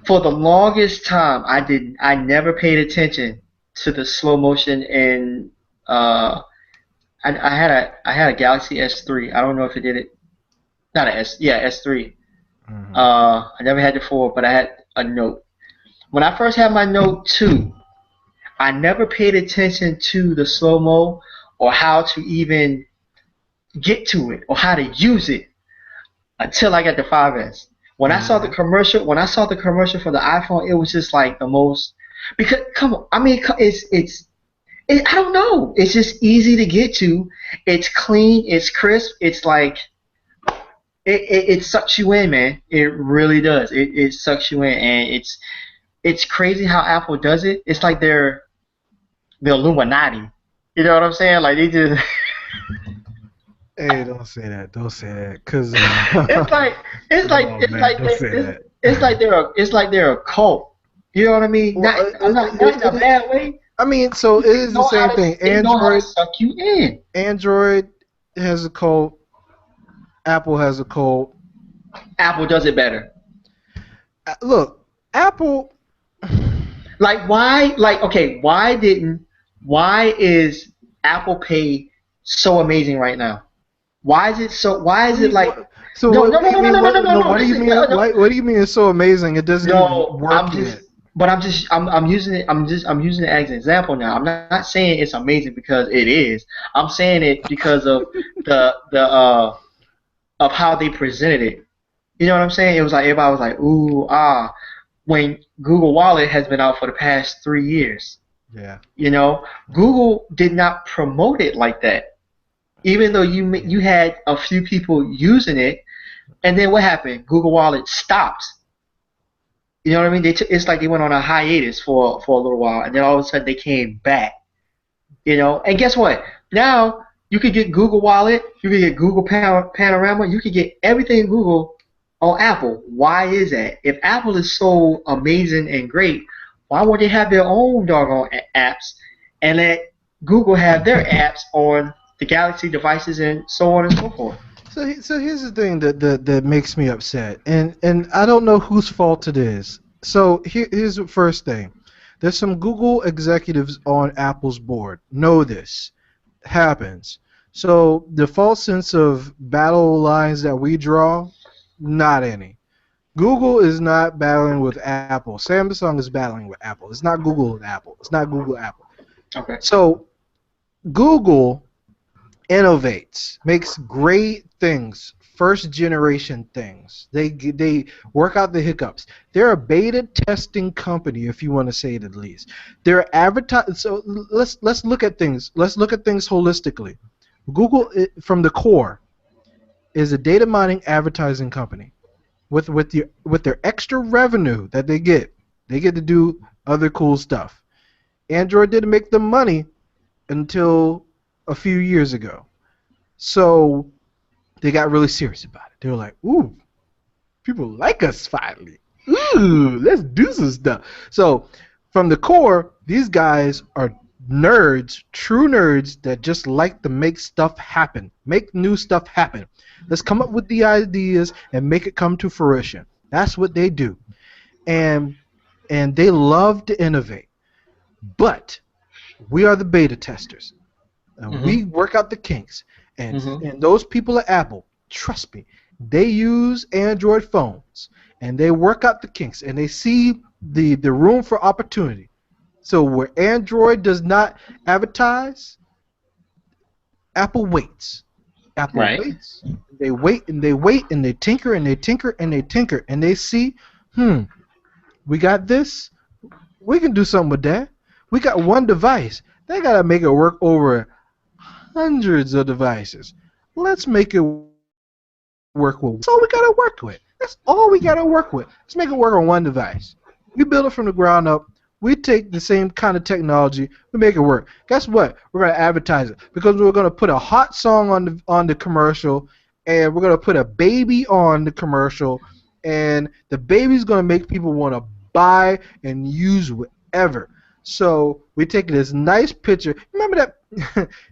for the longest time, I never paid attention to the slow motion in uh I had a Galaxy S3. I don't know if it did it. Not a S. Yeah, S3. Hmm. I never had the 4, but I had a Note. When I first had my Note 2, I never paid attention to the slow mo or how to even get to it or how to use it until I got the 5S. Hmm. When I saw the commercial for the iPhone, it was just like the most. Because come on, I mean, I don't know. It's just easy to get to. It's clean. It's crisp. It's like it sucks you in, man. It really does. It sucks you in, and it's crazy how Apple does it. It's like they're the Illuminati. You know what I'm saying? Like they just Hey, don't say that. Don't say that, cause it's like it's like oh it's man, like don't they, say that. it's like they're a cult. You know what I mean? Well, Not in a bad way. I mean, so it is the same thing. They know how to Android, suck you in. Android has a code. Apple has a code. Apple does it better. Look, Apple. Like why? Like okay, why didn't? Why is Apple Pay so amazing right now? Why is it so? Why What is do it you like? what, so No, what, no, what do no, you no, no, mean? no, no, no, What no, no? no. What do you Listen, mean? no, no. What do you mean it's so amazing? It doesn't even No, work yet. I'm using it as an example now. I'm not saying it's amazing because it is. I'm saying it because of the of how they presented it. You know what I'm saying? It was like everybody was like, ooh, ah, when Google Wallet has been out for the past 3 years. Yeah. You know, Google did not promote it like that. Even though you had a few people using it, and then what happened? Google Wallet stopped. You know what I mean? It's like they went on a hiatus for a little while, and then all of a sudden they came back. You know, and guess what? Now you could get Google Wallet, you could get Google Panorama, you could get everything Google on Apple. Why is that? If Apple is so amazing and great, why won't they have their own doggone apps and let Google have their apps on the Galaxy devices and so on and so forth? So here's the thing that makes me upset, and I don't know whose fault it is. So here's the first thing. There's some Google executives on Apple's board. Know this happens. So the false sense of battle lines that we draw, not any. Google is not battling with Apple. Samsung is battling with Apple. It's not Google with Apple. It's not Google Apple. Okay. So Google innovates, makes great things, first generation things. They work out the hiccups. They're a beta testing company, if you want to say it at least. They're advertising. So let's look at things. Let's look at things holistically. Google, from the core, is a data mining advertising company. With their extra revenue that they get to do other cool stuff. Android didn't make them money until a few years ago. So they got really serious about it. They were like, "Ooh, people like us finally. Ooh, let's do some stuff." So from the core, these guys are nerds, true nerds that just like to make stuff happen, make new stuff happen. Let's come up with the ideas and make it come to fruition. That's what they do, and they love to innovate. But we are the beta testers. And we Mhm. work out the kinks. Mhm. And those people at Apple, trust me, they use Android phones and they work out the kinks and they see the room for opportunity. So where Android does not advertise, Apple waits. Apple Right. waits. They wait and they wait and they tinker and they tinker and they tinker and they see, hmm, we got this. We can do something with that. We got one device. They gotta make it work over hundreds of devices. Let's make it work with one. That's all we gotta work with. That's all we gotta work with. Let's make it work on one device. We build it from the ground up. We take the same kind of technology. We make it work. Guess what? We're gonna advertise it because we're gonna put a hot song on the commercial, and we're gonna put a baby on the commercial, and the baby's gonna make people want to buy and use whatever. So we take this nice picture. Remember that?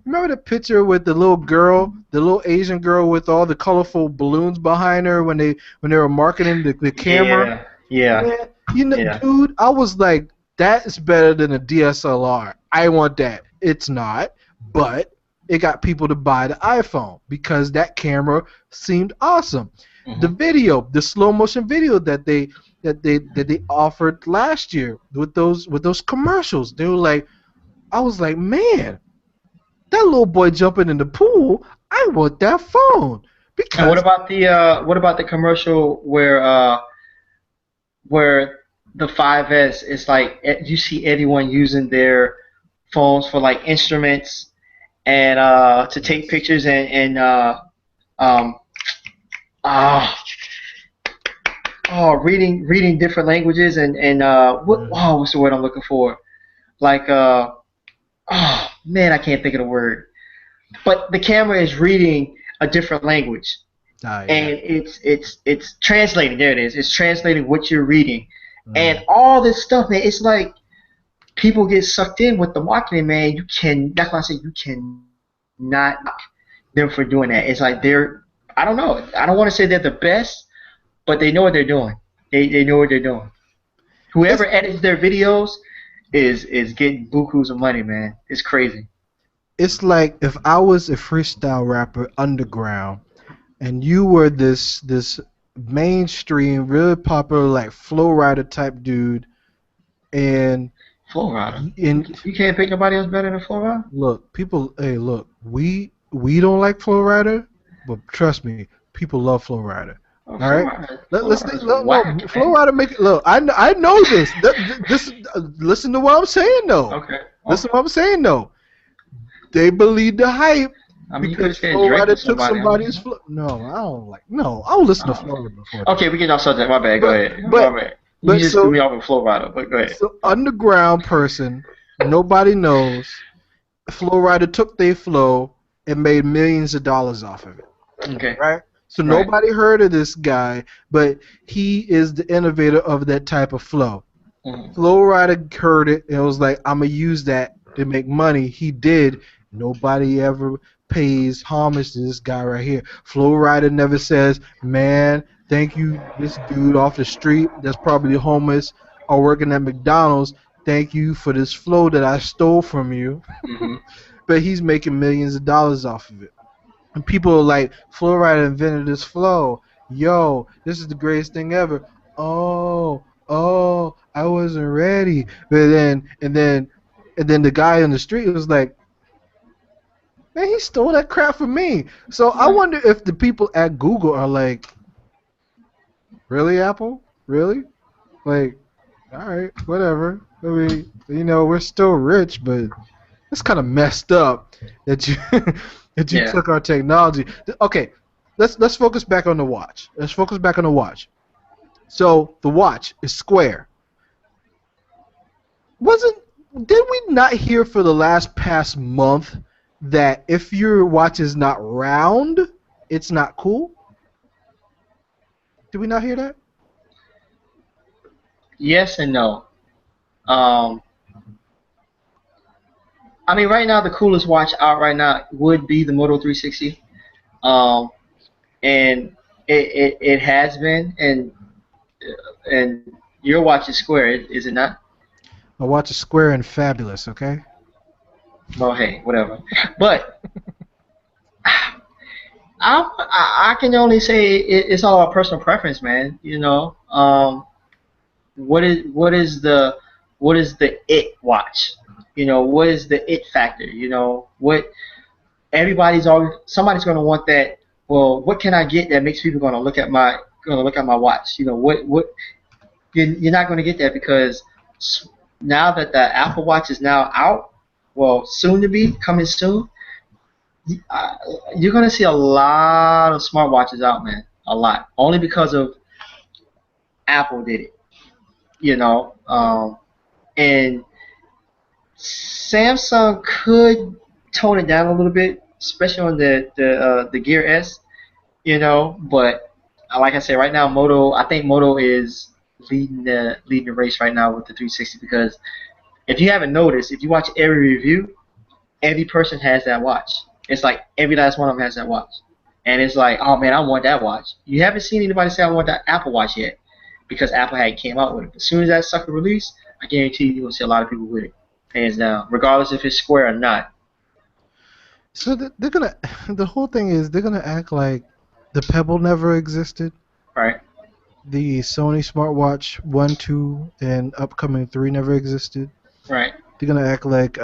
Remember the picture with the little girl, the little Asian girl with all the colorful balloons behind her when they were marketing the camera? Yeah. Yeah. Man, you know, Yeah. dude, I was like, that is better than a DSLR. I want that. It's not, but it got people to buy the iPhone because that camera seemed awesome. The Mhm. video, the slow motion video that they offered last year with those commercials, they were like, I was like, man, that little boy jumping in the pool, I want that phone And because what about the commercial where the 5S is like you see everyone using their phones for like instruments and to take yes, pictures and um ah oh, reading different languages Mhm. what's the word I'm looking for? Like oh man, I can't think of the word. But the camera is reading a different language, Ah, and yeah. it's translating. There it is. It's translating what you're reading, and Mm. all this stuff, man. It's like people get sucked in with the marketing, man. You can. That's why I say you cannot them for doing that. It's like they're. I don't know. I don't want to say they're the best, but they know what they're doing. They know what they're doing. Whoever It's edits their videos is getting bukus of money, man. It's crazy. it's like if I was a freestyle rapper underground and you were this mainstream, really popular like flow rider type dude, and Flow Rider. and You can't pick nobody else better than Flow Rider. look, people, hey, look, we don't like flow rider, but trust me, people love flow rider. Oh, All right. Flow Let's Rider's no, no, whack, flow man. rider make it look. I know this. This listen to what I'm saying though. Okay, Listen okay. to what I'm saying though. They believe the hype I mean, you could because have said Flow Drake Rider or took somebody. I mean, somebody's flow. No, I don't like. No, I will listen to oh, Flow Rider before okay. Drake. We get off subject. My bad. Go But ahead. My but bad. You but just threw so me off with Flow Rider, but go ahead. so underground person, nobody knows. Flow Rider took their flow and made millions of dollars off of it. Okay. Right? So Right. nobody heard of this guy, but he is the innovator of that type of flow. Hmm. Flow Rider heard it and was like, I'm gonna use that to make money. He did. Nobody ever pays homage to this guy right here. Flow Rider never says, man, thank you, this dude off the street that's probably homeless or working at McDonald's. Thank you for this flow that I stole from you. Hmm. But he's making millions of dollars off of it. And people are like, Flow Rider invented this flow. Yo, this is the greatest thing ever. Oh, I wasn't ready. But then the guy on the street was like, man, he stole that crap from me. So I Right. wonder if the people at Google are like, really, Apple? Really? Like, all right, whatever. I mean, we're still rich, but it's kind of messed up that you that you Yeah. took our technology. Okay, let's focus back on the watch. Let's focus back on the watch. So the watch is square. Wasn't did we not hear for the last past month that if your watch is not round, it's not cool? Did we not hear that? Yes and no. Um, I mean, right now the coolest watch out right now would be the Moto 360. Um, and it has been, and your watch is square, is it not? My watch is square and fabulous. Okay. Well, hey, whatever. But I can only say it's all about personal preference, man. You know, what is the it watch? You know, what is the it factor? You know, what everybody's always somebody's going to want that. Well, what can I get that makes people going to look at my watch? You know, what you're not going to get that because now that the Apple Watch is now out, well, soon to be coming soon, uh, you're going to see a lot of smartwatches out, man. A lot, only because of Apple did it. You know, and Samsung could tone it down a little bit, especially on the Gear S. You know, but like I said, right now, I think Moto is leading the race right now with the 360 because if you haven't noticed, if you watch every review, every person has that watch. It's like every last one of them has that watch, and it's like, oh man, I want that watch. You haven't seen anybody say I want that Apple Watch yet because Apple hadn't came out with it. As soon as that sucker release, I guarantee you will see a lot of people with it, hands down, regardless if it's square or not. So they're gonna. The whole thing is they're gonna act like the Pebble never existed. Right? The Sony smartwatch 1, 2, and upcoming 3 never existed. Right? They're gonna act like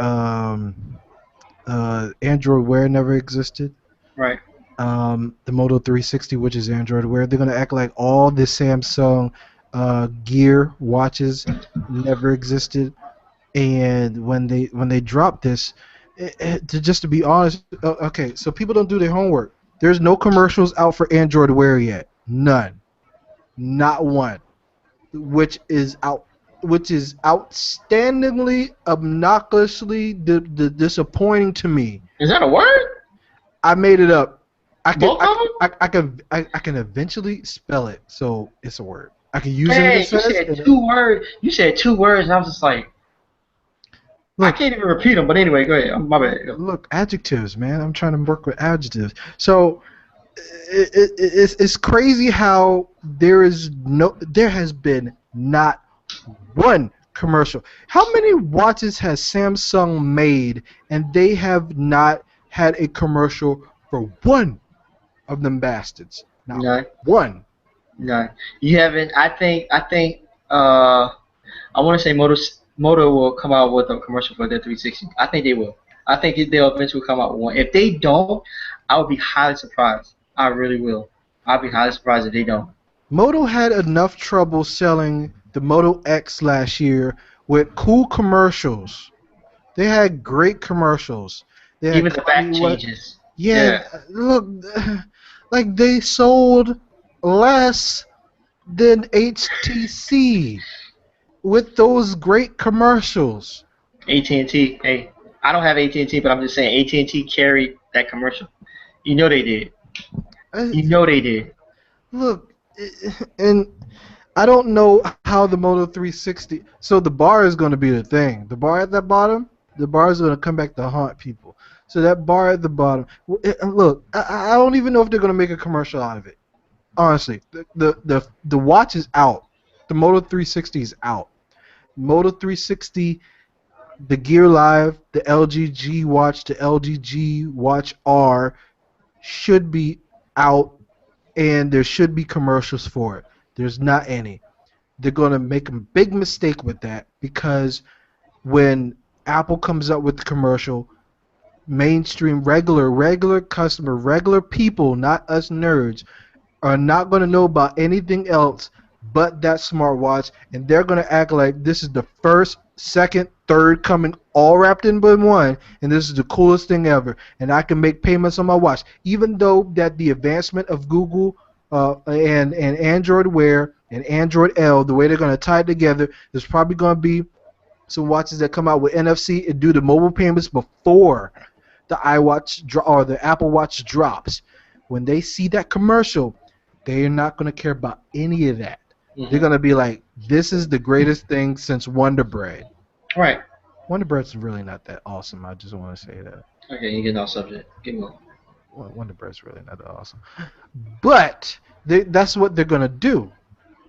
Android Wear never existed. Right? The Moto 360, which is Android Wear, they're gonna act like all the Samsung Gear watches never existed. And when they drop this, just to be honest, okay, so people don't do their homework. There's no commercials out for Android Wear yet, none. Not one. Which is outstandingly, obnoxiously disappointing to me. Is that a word? I made it up. I can Both of them? I can eventually spell it, so it's a word. I can use it in a Dang, you sentence. said two words. You said two words, and I was just like, I Look, can't even repeat them. But anyway, go ahead. My bad. look, adjectives, man. I'm trying to work with adjectives. So it's crazy how there has been not one commercial. How many watches has Samsung made and they have not had a commercial for one of them bastards? Not No, one. no, you haven't. I think. Uh, I want to say Moto will come out with a commercial for their 360. I think they will. I think they'll eventually come out with one. If they don't, I would be highly surprised. I really will. I'll be highly surprised if they don't. Moto had enough trouble selling the Moto X last year with cool commercials. They had great commercials. They had Even the Connie back what? changes. Yeah, Yeah. look, like they sold less than HTC with those great commercials. AT&T. Hey, I don't have AT&T, but I'm just saying AT&T carried that commercial. You know they did. Uh, You know they did. Look, and I don't know how the Moto 360. So the bar is going to be the thing. The bar at the bottom, the bar is going to come back to haunt people. So that bar at the bottom. Look, I don't even know if they're going to make a commercial out of it. Honestly, the watch is out. The Moto 360 is out. Moto 360, the Gear Live, the LG G Watch, the LG G Watch R should be out, and there should be commercials for it. There's not any. They're going to make a big mistake with that because when Apple comes up with the commercial, mainstream regular customer, regular people, not us nerds, are not going to know about anything else but that smartwatch, and they're going to act like this is the first, second, third coming all wrapped in one, and this is the coolest thing ever, and I can make payments on my watch. Even though that the advancement of Google and Android Wear and Android L, the way they're going to tie it together, there's probably going to be some watches that come out with NFC and do the mobile payments before the or the Apple Watch drops. When they see that commercial, they're not going to care about any of that. They're Hmm. going to be like, this is the greatest thing since Wonder Bread. Right. Wonder Bread's really not that awesome. I just want to say that. Okay, you getting off subject. Keep going. Wonder Bread's really not that awesome. But that's what they're going to do.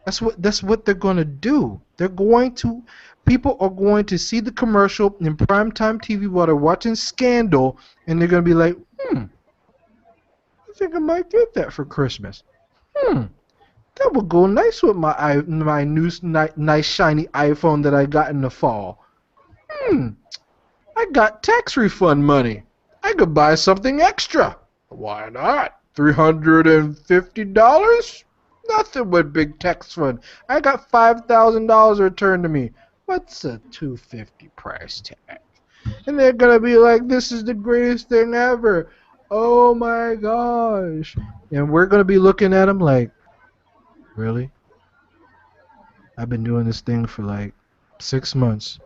That's what they're going to do. They're going to people are going to see the commercial in primetime TV while they're watching Scandal, and they're going to be like, I think I might get that for Christmas. Hmm, that would go nice with my new nice shiny iPhone that I got in the fall. Hmm, I got tax refund money. I could buy something extra. Why not? $350? Nothing but big tax fund. I got $5,000 returned to me. What's a 250 price tag? And they're gonna be like, this is the greatest thing ever. Oh my gosh. And we're gonna be looking at them like, really? I've been doing this thing for like 6 months,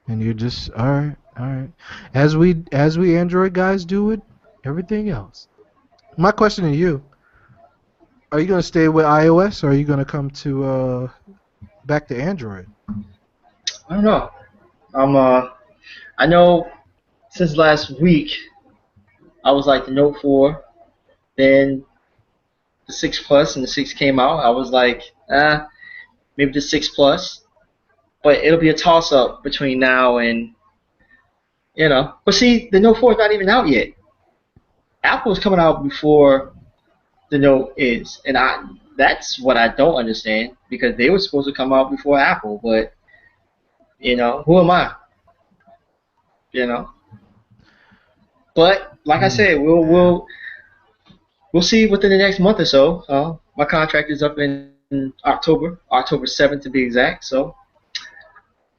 and you're just all right. As we Android guys do it, everything else. My question to you: are you gonna stay with iOS, or are you gonna come to back to Android? I don't know. I'm I know since last week I was like the Note 4, then the 6 Plus and the 6 came out. I was like, maybe the 6 Plus, but it'll be a toss up between now and But see, the Note 4 is not even out yet. Apple's coming out before the Note is, and I that's what I don't understand because they were supposed to come out before Apple, but who am I? You know. But like I Hmm. said, we'll see within the next month or so. My contract is up in October 7th to be exact. So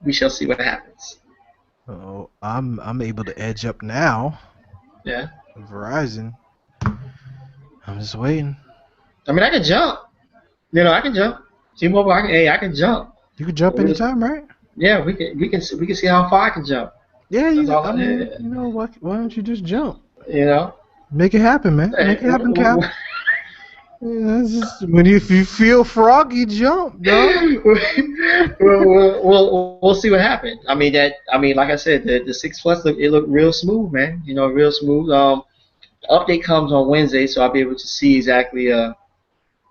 we shall see what happens. Oh, I'm able to edge up now. Yeah. Verizon. I'm just waiting. I mean, I could jump. I can jump. T-Mobile, I can jump. You could jump anytime, right? Yeah, we can see how far I can jump. Yeah, That's you. all. I mean, why don't you just jump? You know. Make it happen, man. Make Hey, it happen, Cap. Yeah, it's just, if you feel froggy, jump, dog. we'll see what happens. I mean, like I said, the 6 Plus looked real smooth, man. Real smooth. The update comes on Wednesday, so I'll be able to see exactly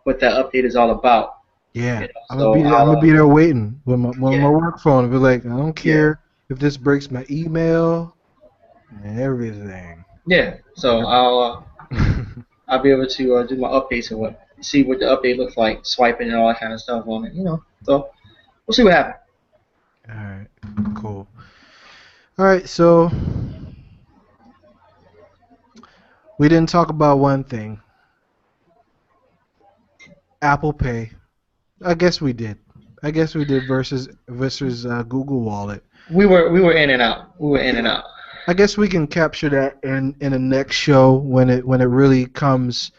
what that update is all about. Yeah, So I'm I'll gonna be there waiting with my yeah, work phone. I'll be like, I don't yeah, care if this breaks my email and everything. yeah. So I'll be able to do my updates and see what the update looks like, swiping and all that kind of stuff on it. So we'll see what happens. All right, cool. All right, so we didn't talk about one thing: Apple Pay. I guess we did. I guess we did versus Google Wallet. We were in and out. We were in and out. I guess we can capture that in the next show when it really comes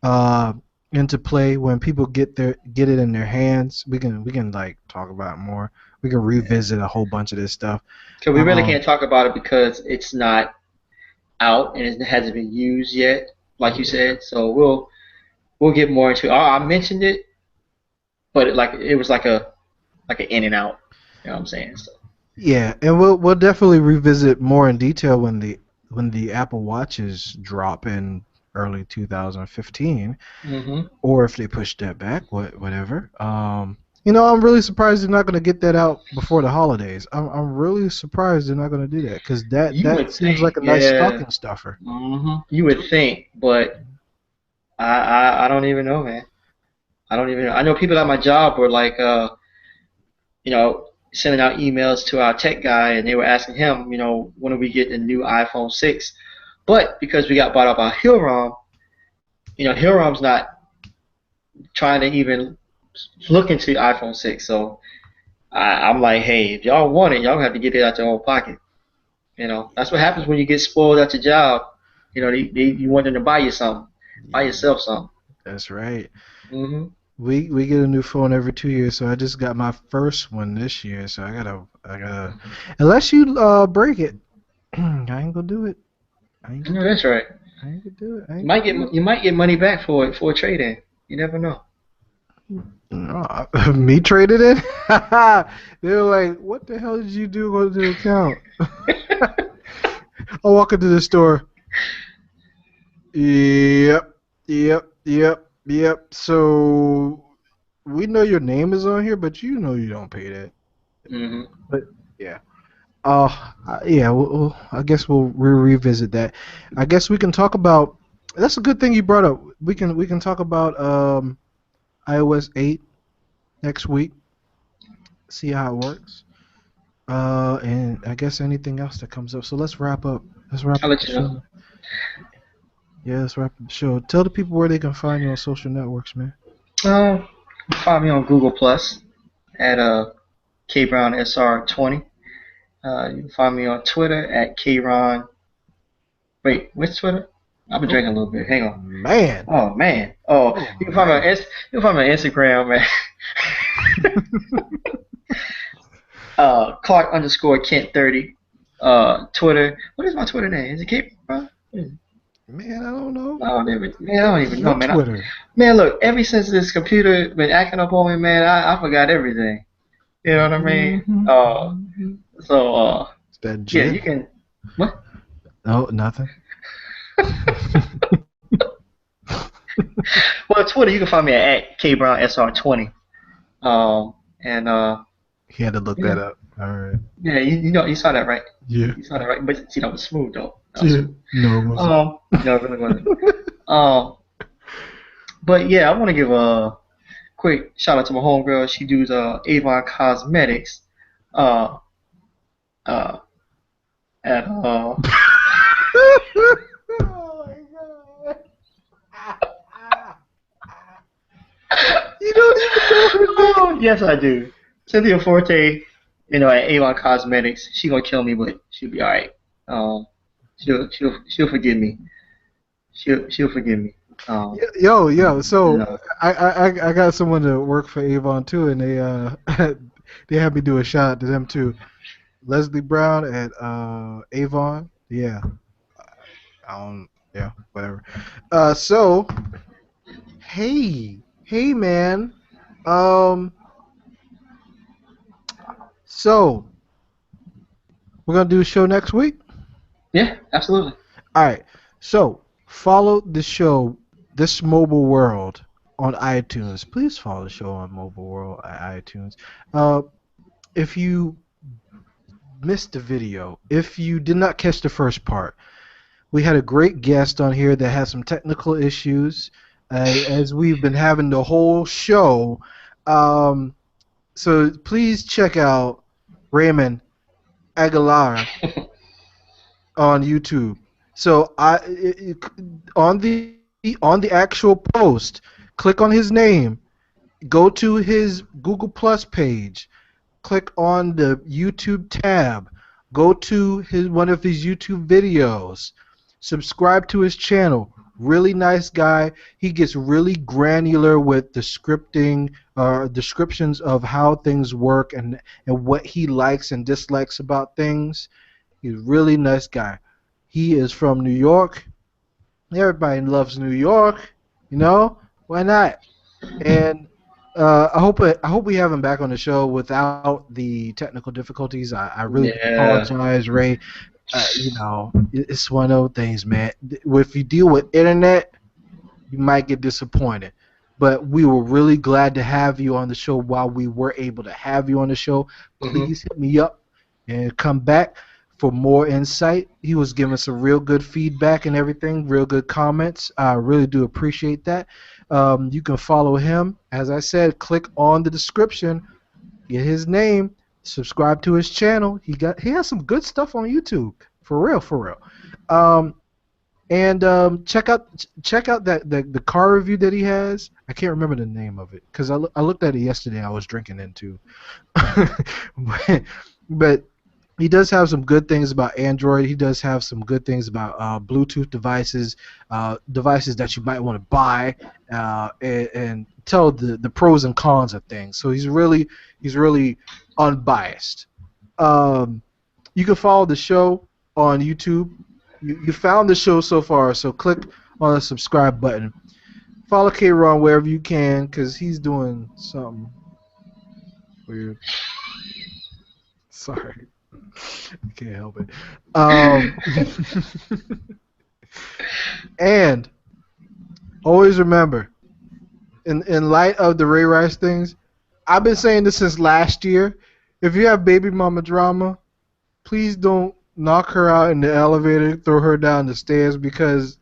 uh, into play, when people get it in their hands. We can like talk about it more. We can revisit a whole bunch of this stuff. Because we really Um, can't talk about it because it's not out and it hasn't been used yet, like you yeah, said. So we'll get more into it. I mentioned it, but it was like an in and out. You know what I'm saying? So. yeah, and we'll definitely revisit more in detail when the Apple Watches drop in early 2015, Mhm. or if they push that back, whatever. I'm really surprised they're not going to get that out before the holidays. I'm really surprised they're not going to do that because that You that would seems think, like a nice yeah. stocking stuffer. You would think, but I don't even know, man. I don't even know. I know people at my job were like, sending out emails to our tech guy, and they were asking him, when do we get the new iPhone 6? But because we got bought up by Hillrom, Hillrom's not trying to even look into the iPhone 6. So I'm like, hey, if y'all want it, y'all have to get it out your own pocket. That's what happens when you get spoiled at your job. You want them to buy you something, buy Yeah, yourself something. that's right. Hmm. We get a new phone every 2 years, so I just got my first one this year. So I gotta unless you break it, I ain't gonna do it. I ain't gonna do That's right. I ain't gonna do it. I You ain't might gonna get do it. you might get money back for it for a trade in. You never know. No, me traded it. They were like, "What the hell did you do with the account?" I walk into the store. Yep, yep. So we know your name is on here, but you know you don't pay that. Hmm. But yeah. Yeah. I guess we'll revisit that. I guess we can talk about. That's a good thing you brought up. We can talk about iOS 8 next week. See how it works. And I guess anything else that comes up. So let's wrap up. Let's wrap I'll up the let you know. show. Yeah, let's wrap up the show. Tell the people where they can find you on social networks, man. You can find me on Google Plus at KBrownSR20. You can find me on Twitter at KRon. Wait, which Twitter? I've been Oh drinking a little bit. Hang on. man. Oh man. Oh, Oh you can find me on man. you can find me on Instagram, man. Clark underscore Kent 30. Twitter. What is my Twitter name? Is it K? What is it? Man, I don't know. Man, I don't This is even your know, man. Twitter. Man, look, ever since this computer been acting up on me, man, I forgot everything. You know what I mean? Mhm. So It's that yeah, Jif. you can. What? No, nothing. Well, Twitter, you can find me at KBrownSR20. And He had to look yeah, that up. All right. yeah, you saw that right. Yeah. You saw that right. But see, that was smooth though. That was Yeah. smooth. No, it wasn't. No, it really wasn't. Um, but yeah, I want to give a quick shout out to my homegirl. She does Avon Cosmetics. Uh, uh, at Oh my god. You don't even know her name. Oh, yes, I do. Cynthia Forte, at Avon Cosmetics. She gonna kill me, but she'll be all right. Um, she'll forgive me. She'll forgive me. Um, Yo. you So know, I got someone to work for Avon too, and they they had me do a shout out to them too. Leslie Brown at Avon. Yeah, I don't. Yeah, whatever. So hey man. Um, so we're gonna do a show next week. yeah, absolutely. All right. So follow the show, This Mobile World, on iTunes. Please follow the show on Mobile World at iTunes. Uh, if you missed the video, if you did not catch the first part, we had a great guest on here that had some technical issues, as we've been having the whole show. Um, so please check out Raymond Aguilar on YouTube. So on the actual post, click on his name, go to his Google Plus page, click on the YouTube tab, go to his one of his YouTube videos, subscribe to his channel. Really nice guy. He gets really granular with the scripting, descriptions of how things work and what he likes and dislikes about things. He's a really nice guy. He is from New York. Everybody loves New York, you know? Why not? And I hope we have him back on the show without the technical difficulties. I really Yeah. apologize, Ray. You know, it's one of those things, man. If you deal with internet, you might get disappointed. But we were really glad to have you on the show while we were able to have you on the show. Hmm. Please hit me up and come back for more insight. He was giving some real good feedback and everything, real good comments. I really do appreciate that. You can follow him. As I said, click on the description, get his name, subscribe to his channel. He has some good stuff on YouTube. For real, for real. Um, and check out the car review that he has. I can't remember the name of it because I looked at it yesterday. I was drinking it too. but he does have some good things about Android. He does have some good things about Bluetooth devices, devices that you might want to buy, and tell the pros and cons of things. So he's really unbiased. Um, you can follow the show on YouTube. You found the show so far, so click on the subscribe button. Follow K Ron wherever you can, because he's doing something weird. Sorry, I can't help it. Um, and always remember, in light of the Ray Rice things, I've been saying this since last year. If you have baby mama drama, please don't knock her out in the elevator, throw her down the stairs because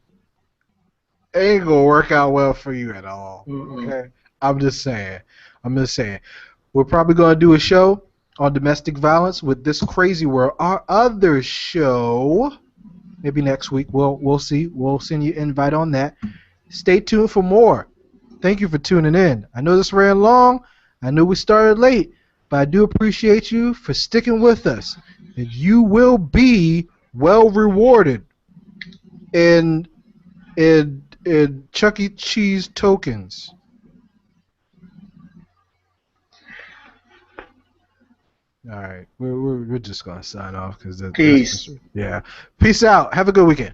it ain't gonna work out well for you at all. Mm-mm. Okay? I'm just saying. I'm just saying. We're probably gonna do a show on domestic violence with This Crazy World. Our other show, maybe next week. We'll see. We'll send you an invite on that. Stay tuned for more. Thank you for tuning in. I know this ran long. I know we started late, but I do appreciate you for sticking with us. And you will be well rewarded in in Chuck E. Cheese tokens. All right, we're just gonna sign off because that's Peace. yeah. Peace out. Have a good weekend.